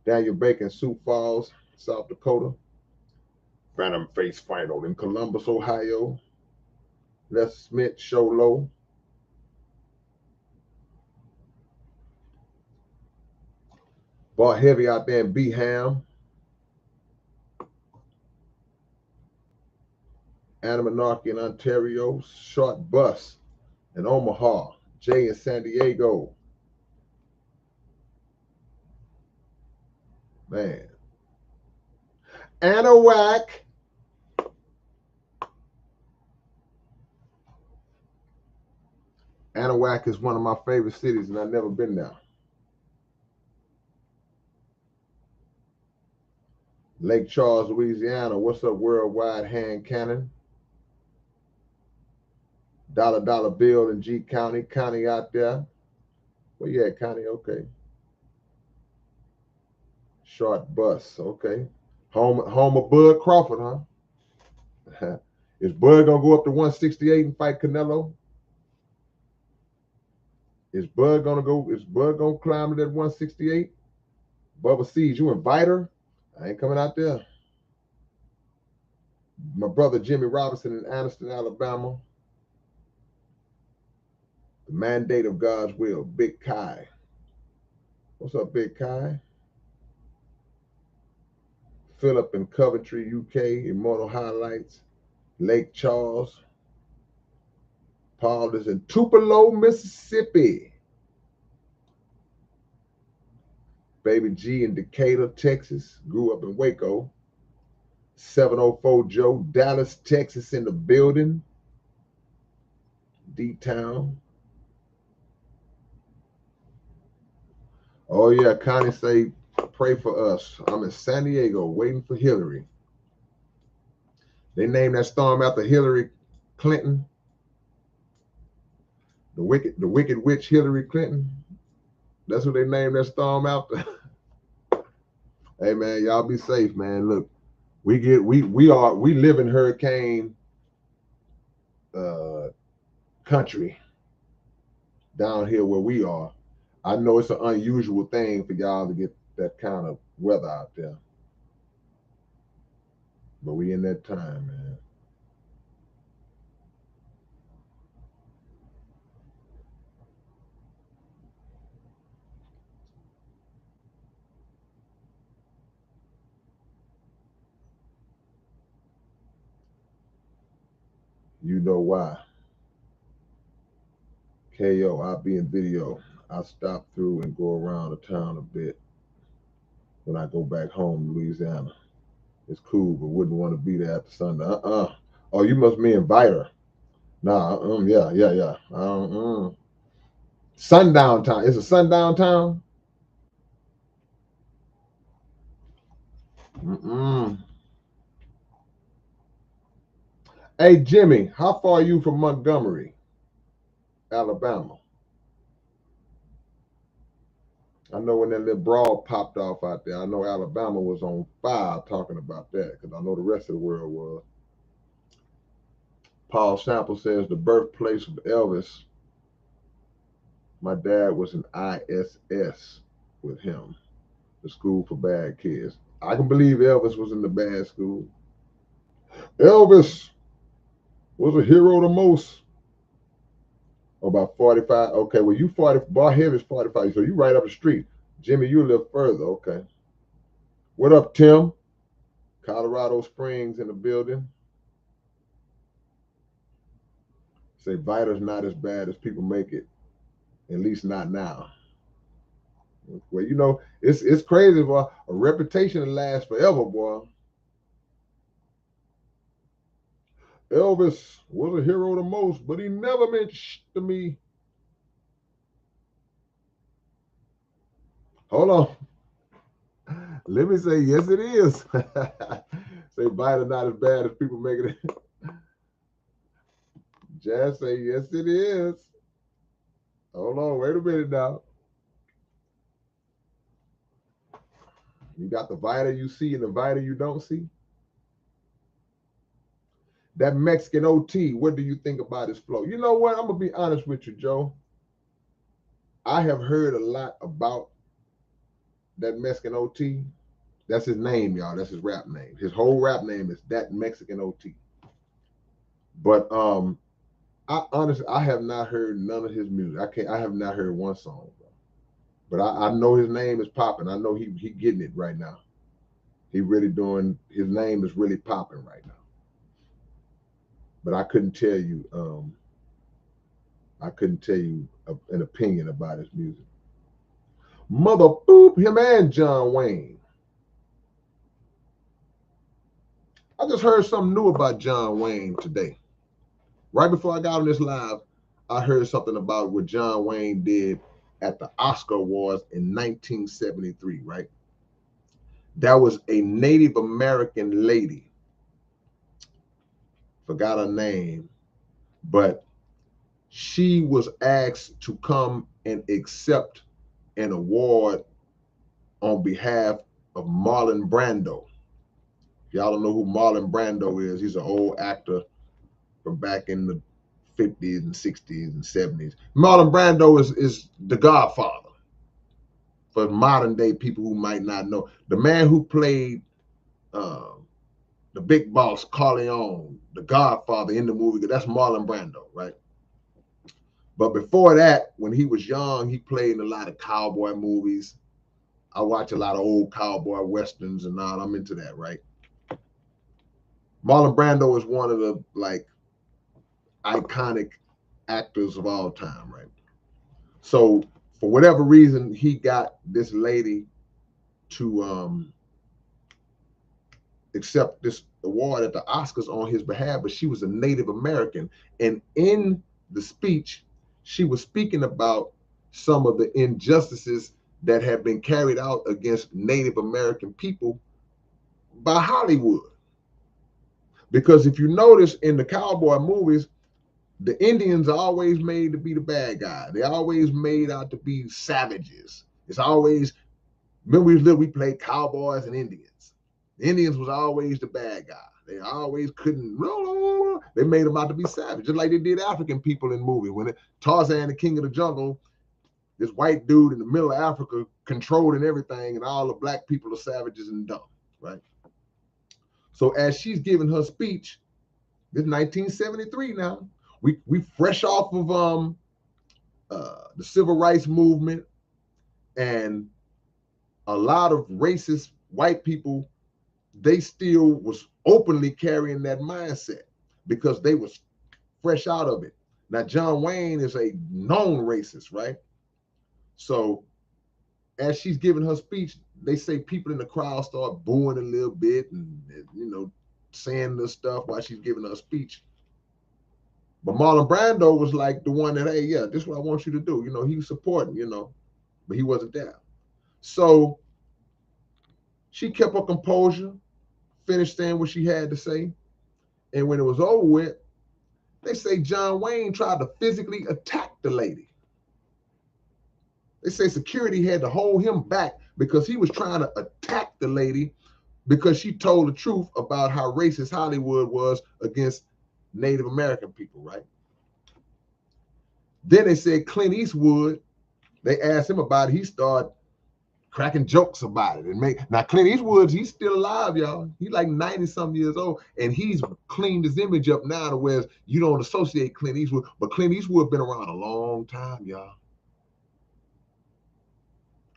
Daniel Bacon, Sioux Falls, South Dakota. Phantom Face Final in Columbus, Ohio. Les Smith, Show Low. Bought Heavy out there in Beham. Anamonarchy in Ontario. Short Bus in Omaha. Jay in San Diego. Man. Anahuac. Anahuac is one of my favorite cities, and I've never been there. Lake Charles, Louisiana. What's up, Worldwide Hand Cannon? Dollar Bill in G County. Connie out there. Well, yeah, Connie, okay. Short Bus, okay. Home of Bud Crawford, huh? Is Bud gonna go up to 168 and fight Canelo? Is Bud gonna climb to that 168? Bubba Seeds, you invite her? I ain't coming out there. My brother Jimmy Robinson in Anniston, Alabama. The Mandate of God's Will, Big Kai. What's up, Big Kai? Philip in Coventry, UK, Immortal Highlights, Lake Charles. Paul is in Tupelo, Mississippi. Baby G in Decatur, Texas. Grew up in Waco. 704 Joe, Dallas, Texas in the building. D-Town. Oh, yeah, Connie say, pray for us. I'm in San Diego waiting for Hillary. They named that storm after Hillary Clinton. The wicked witch Hillary Clinton. That's what they named that storm after. Hey, man, y'all be safe, man. Look, we live in hurricane country down here where we are. I know it's an unusual thing for y'all to get that kind of weather out there. But we in that time, man. You know why. KO, I'll be in video. I stop through and go around the town a bit when I go back home to Louisiana. It's cool, but wouldn't want to be there after Sunday. Oh, you must be invite her. Nah, yeah. Sundown town. It's a sundown town? Hey, Jimmy, how far are you from Montgomery, Alabama? I know when that little brawl popped off out there, I know Alabama was on fire talking about that because I know the rest of the world was. Paul Sample says the birthplace of Elvis. My dad was in ISS with him, the school for bad kids. I can believe Elvis was in the bad school. Elvis was a hero the most. Oh, about 45. Okay, well, you 40. Bar Heavy's 45, so you right up the street. Jimmy, you live further. Okay. What up, Tim? Colorado Springs in the building. Say Vita's not as bad as people make it, at least not now. Well, you know, it's crazy, boy. A reputation lasts forever, boy. Elvis was a hero the most, but he never meant shh to me. Hold on. Let me say, yes, it is. Say Vita not as bad as people make it. Jazz say, yes, it is. Hold on, wait a minute now. You got the Vita you see and the Vita you don't see. That Mexican OT, what do you think about his flow? You know what? I'm gonna be honest with you, Joe. I have heard a lot about that Mexican OT. That's his name, y'all. That's his rap name. His whole rap name is That Mexican OT. But I honestly I have not heard none of his music. I have not heard one song, bro. But I know his name is popping. I know he getting it right now. He really doing his name is really popping right now. But I couldn't tell you an opinion about his music. Mother boop him and John Wayne. I just heard something new about John Wayne today. Right before I got on this live, I heard something about what John Wayne did at the Oscar Awards in 1973, right? That was a Native American lady. Forgot her name, but she was asked to come and accept an award on behalf of Marlon Brando. Y'all don't know who Marlon Brando is. He's an old actor from back in the 50s and 60s and 70s. Marlon Brando is the godfather for modern day people who might not know. The man who played uh, the big boss Corleone, the godfather in the movie, that's Marlon Brando, right? But before that, when he was young, he played in a lot of cowboy movies. I watch a lot of old cowboy westerns and all. I'm into that, right? Marlon Brando is one of the like iconic actors of all time, right? So for whatever reason, he got this lady to accept this award at the Oscars on his behalf, but she was a Native American. And in the speech, she was speaking about some of the injustices that have been carried out against Native American people by Hollywood. Because if you notice in the cowboy movies, the Indians are always made to be the bad guy. They're always made out to be savages. It's always, remember we was little, we played cowboys and Indians. The Indians was always the bad guy. They always couldn't, they made them out to be savage, just like they did African people in movies. When Tarzan, the King of the Jungle, this white dude in the middle of Africa controlling everything, and all the black people are savages and dumb, right? So as she's giving her speech, this 1973 now, we fresh off of the civil rights movement, and a lot of racist white people, they still was openly carrying that mindset because they was fresh out of it. Now John Wayne is a known racist, right? So as she's giving her speech, they say people in the crowd start booing a little bit and saying this stuff while she's giving her speech. But Marlon Brando was like the one that, hey, yeah, this is what I want you to do. He was supporting, but he wasn't there. So she kept her composure, finished saying what she had to say. And when it was over with, they say John Wayne tried to physically attack the lady. They say security had to hold him back because he was trying to attack the lady because she told the truth about how racist Hollywood was against Native American people, right? Then they said Clint Eastwood, they asked him about it. He started cracking jokes about it. Now Clint Eastwood, he's still alive, y'all. He's like 90-something years old, and he's cleaned his image up now to where you don't associate Clint Eastwood. But Clint Eastwood been around a long time, y'all.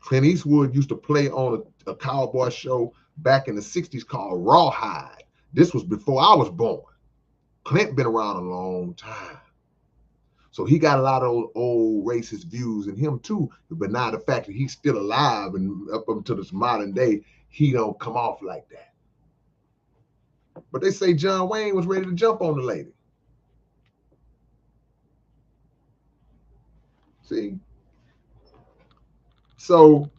Clint Eastwood used to play on a cowboy show back in the 60s called Rawhide. This was before I was born. Clint been around a long time. So he got a lot of old racist views in him too. But now the fact that he's still alive and up until this modern day, he don't come off like that. But they say John Wayne was ready to jump on the lady. See? So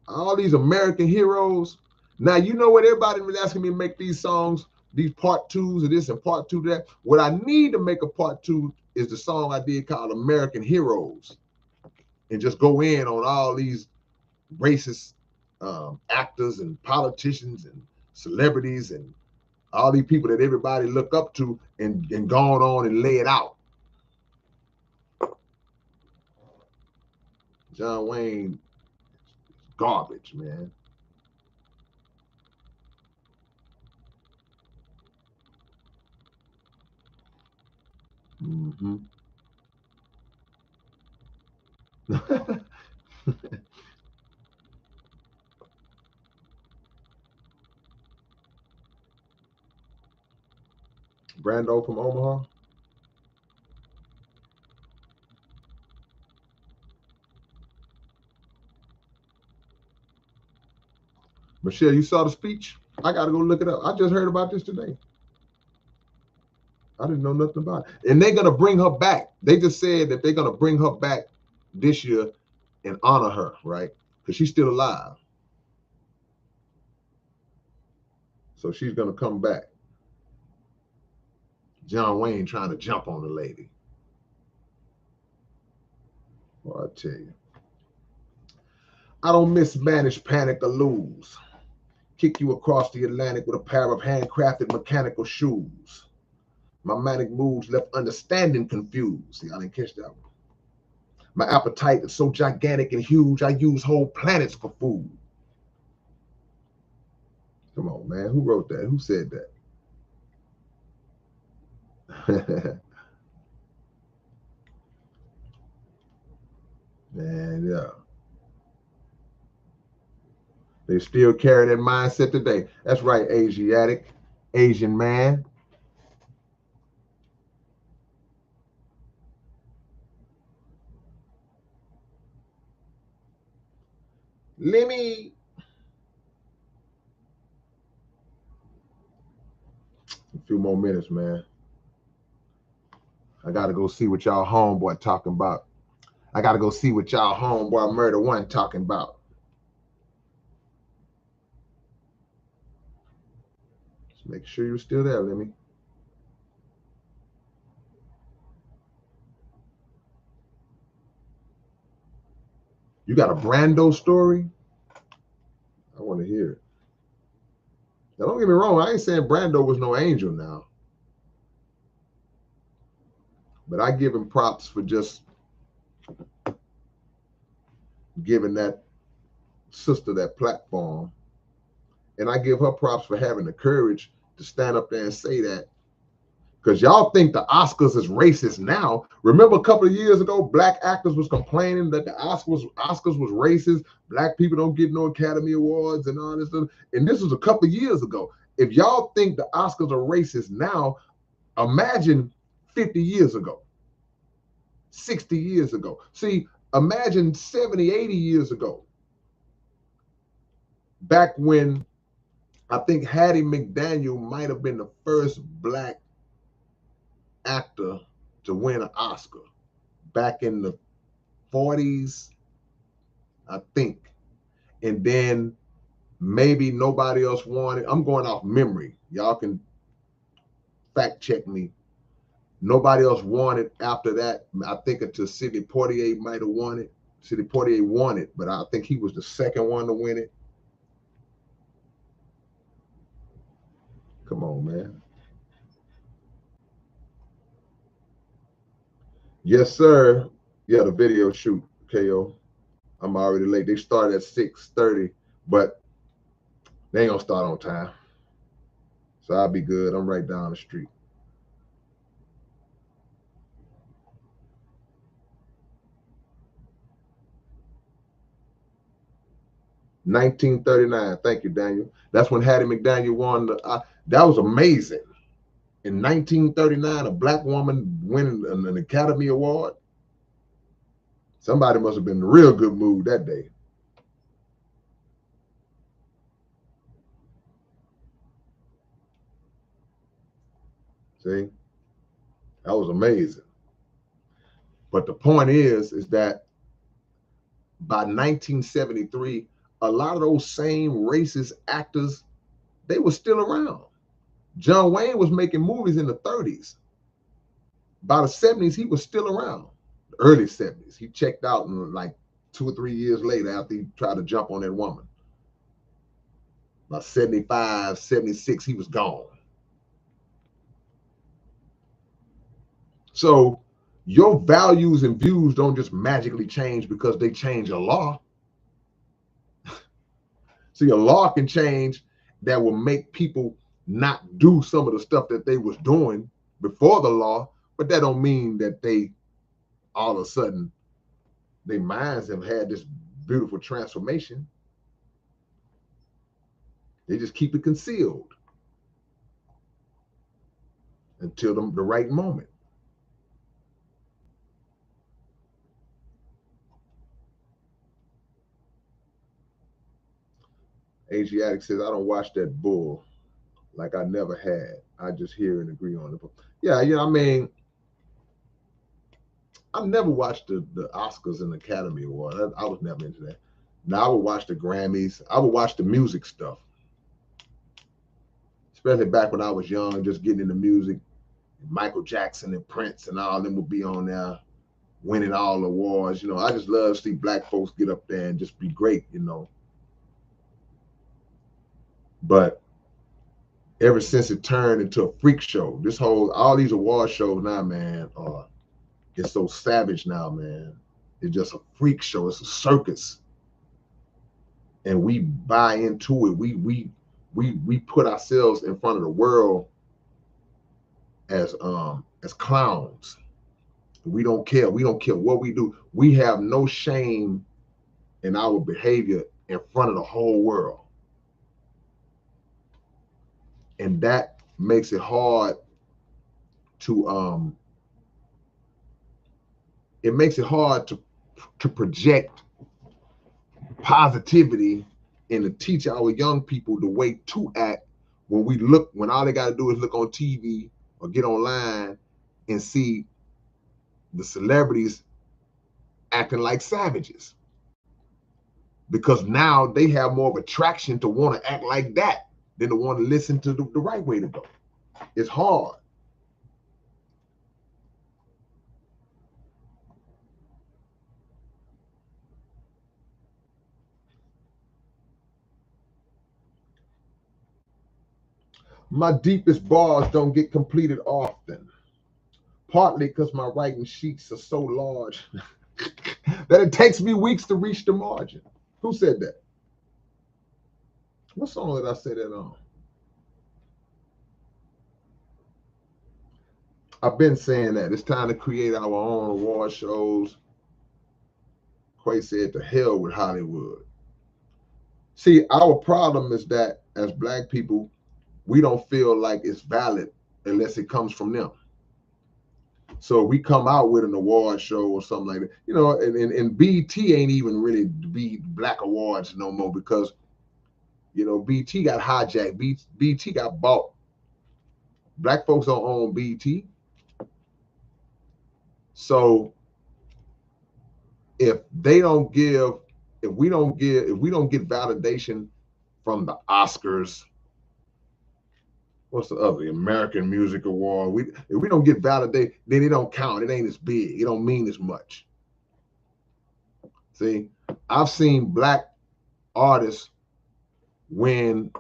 all these American heroes. Now, you know what? Everybody was asking me to make these songs, these part twos of this and part two of that. What I need to make a part two is the song I did called American Heroes, and just go in on all these racist actors and politicians and celebrities and all these people that everybody look up to, and gone on and lay it out. John Wayne, garbage, man. Mm-hmm. Brando from Omaha. Michelle, you saw the speech? I got to go look it up. I just heard about this today. I didn't know nothing about it. And they're going to bring her back. They just said that they're going to bring her back this year and honor her, right? Because she's still alive. So she's going to come back. John Wayne trying to jump on the lady. Well, I tell you. I don't mismanage, panic, or lose. Kick you across the Atlantic with a pair of handcrafted mechanical shoes. My manic moves left understanding confused. See, I didn't catch that one. My appetite is so gigantic and huge, I use whole planets for food. Come on, man. Who wrote that? Who said that? Man, yeah. They still carry that mindset today. That's right, Asian man. Let me a few more minutes, man. I gotta go see what y'all homeboy talking about. I gotta go see what y'all homeboy Murder One talking about. Just make sure you're still there, Lemmy. You got a Brando story? I want to hear it. Now, don't get me wrong. I ain't saying Brando was no angel now. But I give him props for just giving that sister that platform. And I give her props for having the courage to stand up there and say that. Because y'all think the Oscars is racist now. Remember a couple of years ago, black actors was complaining that the Oscars was racist. Black people don't get no Academy Awards and all this stuff. And this was a couple of years ago. If y'all think the Oscars are racist now, imagine 50 years ago, 60 years ago. See, imagine 70, 80 years ago. Back when I think Hattie McDaniel might have been the first black actor to win an Oscar back in the 40s, I think. And then maybe nobody else won it. I'm going off memory. Y'all can fact check me. Nobody else won it after that. I think until Sidney Poitier might have won it. Sidney Poitier won it, but I think he was the second one to win it. Come on, man. Yes, sir. Yeah, the video shoot, KO. I'm already late. They started at 6:30, but they ain't gonna start on time. So I'll be good. I'm right down the street. 1939. Thank you, Daniel. That's when Hattie McDaniel won. That was amazing. In 1939, a black woman winning an Academy Award. Somebody must have been in a real good mood that day. See, that was amazing. But the point is that by 1973, a lot of those same racist actors, they were still around. John Wayne was making movies in the 30s. By the 70s, he was still around. The early 70s. He checked out in like 2 or 3 years later after he tried to jump on that woman. By 75, 76, he was gone. So your values and views don't just magically change because they change a law. See, a law can change that will make people not do some of the stuff that they was doing before the law, but that don't mean that they all of a sudden their minds have had this beautiful transformation. They just keep it concealed until the right moment. Asiatic says, I don't watch that bull like I never had. I just hear and agree on it. Yeah, I mean, I never watched the Oscars and Academy Award. I was never into that. Now I would watch the Grammys. I would watch the music stuff, especially back when I was young, just getting into music. Michael Jackson and Prince and all of them would be on there winning all the awards. I just love to see black folks get up there and just be great. But ever since it turned into a freak show, all these award shows now, man, it's so savage now, man. It's just a freak show. It's a circus, and we buy into it. We put ourselves in front of the world as clowns. We don't care. We don't care what we do. We have no shame in our behavior in front of the whole world, and that makes it hard to project positivity and to teach our young people the way to act when all they got to do is look on TV or get online and see the celebrities acting like savages, because now they have more of attraction to want to act like that than to want to listen to the right way to go. It's hard. My deepest bars don't get completed often, partly because my writing sheets are so large that it takes me weeks to reach the margin. Who said that? What song did I say that on? I've been saying that it's time to create our own award shows. Quay said, to hell with Hollywood. See, our problem is that as black people, we don't feel like it's valid unless it comes from them. So we come out with an award show or something like that, and BT ain't even really be black awards no more, because BT got hijacked. BT got bought. Black folks don't own BT. So if we don't get validation from the Oscars, what's the other, American Music Award, if we don't get validated, then it don't count. It ain't as big. It don't mean as much. See, I've seen black artists win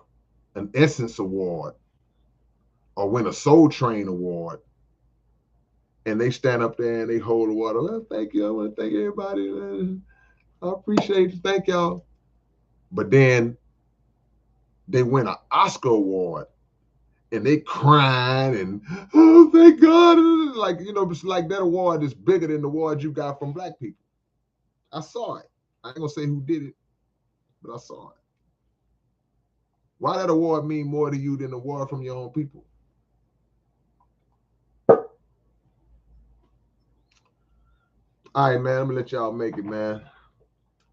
an Essence Award or win a Soul Train Award, and they stand up there and they hold the water. Well, thank you. I want to thank everybody. I appreciate it. Thank y'all. But then they win an Oscar award and they crying and, oh, thank God. Like, it's like that award is bigger than the award you got from black people. I saw it. I ain't gonna say who did it, but I saw it. Why that award mean more to you than the award from your own people? All right, man. I'm gonna let y'all make it, man.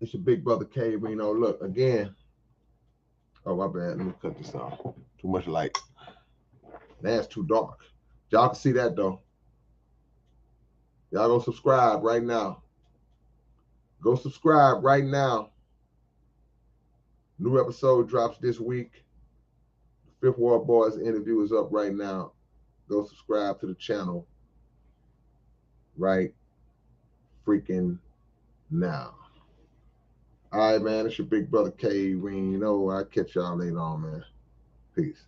It's your big brother K-Rino. Look again. Oh my bad. Let me cut this off. Too much light. Man, it's too dark. Y'all can see that though. Y'all go subscribe right now. Go subscribe right now. New episode drops this week. The Fifth Ward Boys interview is up right now. Go subscribe to the channel right freaking now. All right, man. It's your big brother K-Rino. I'll catch y'all later on, man. Peace.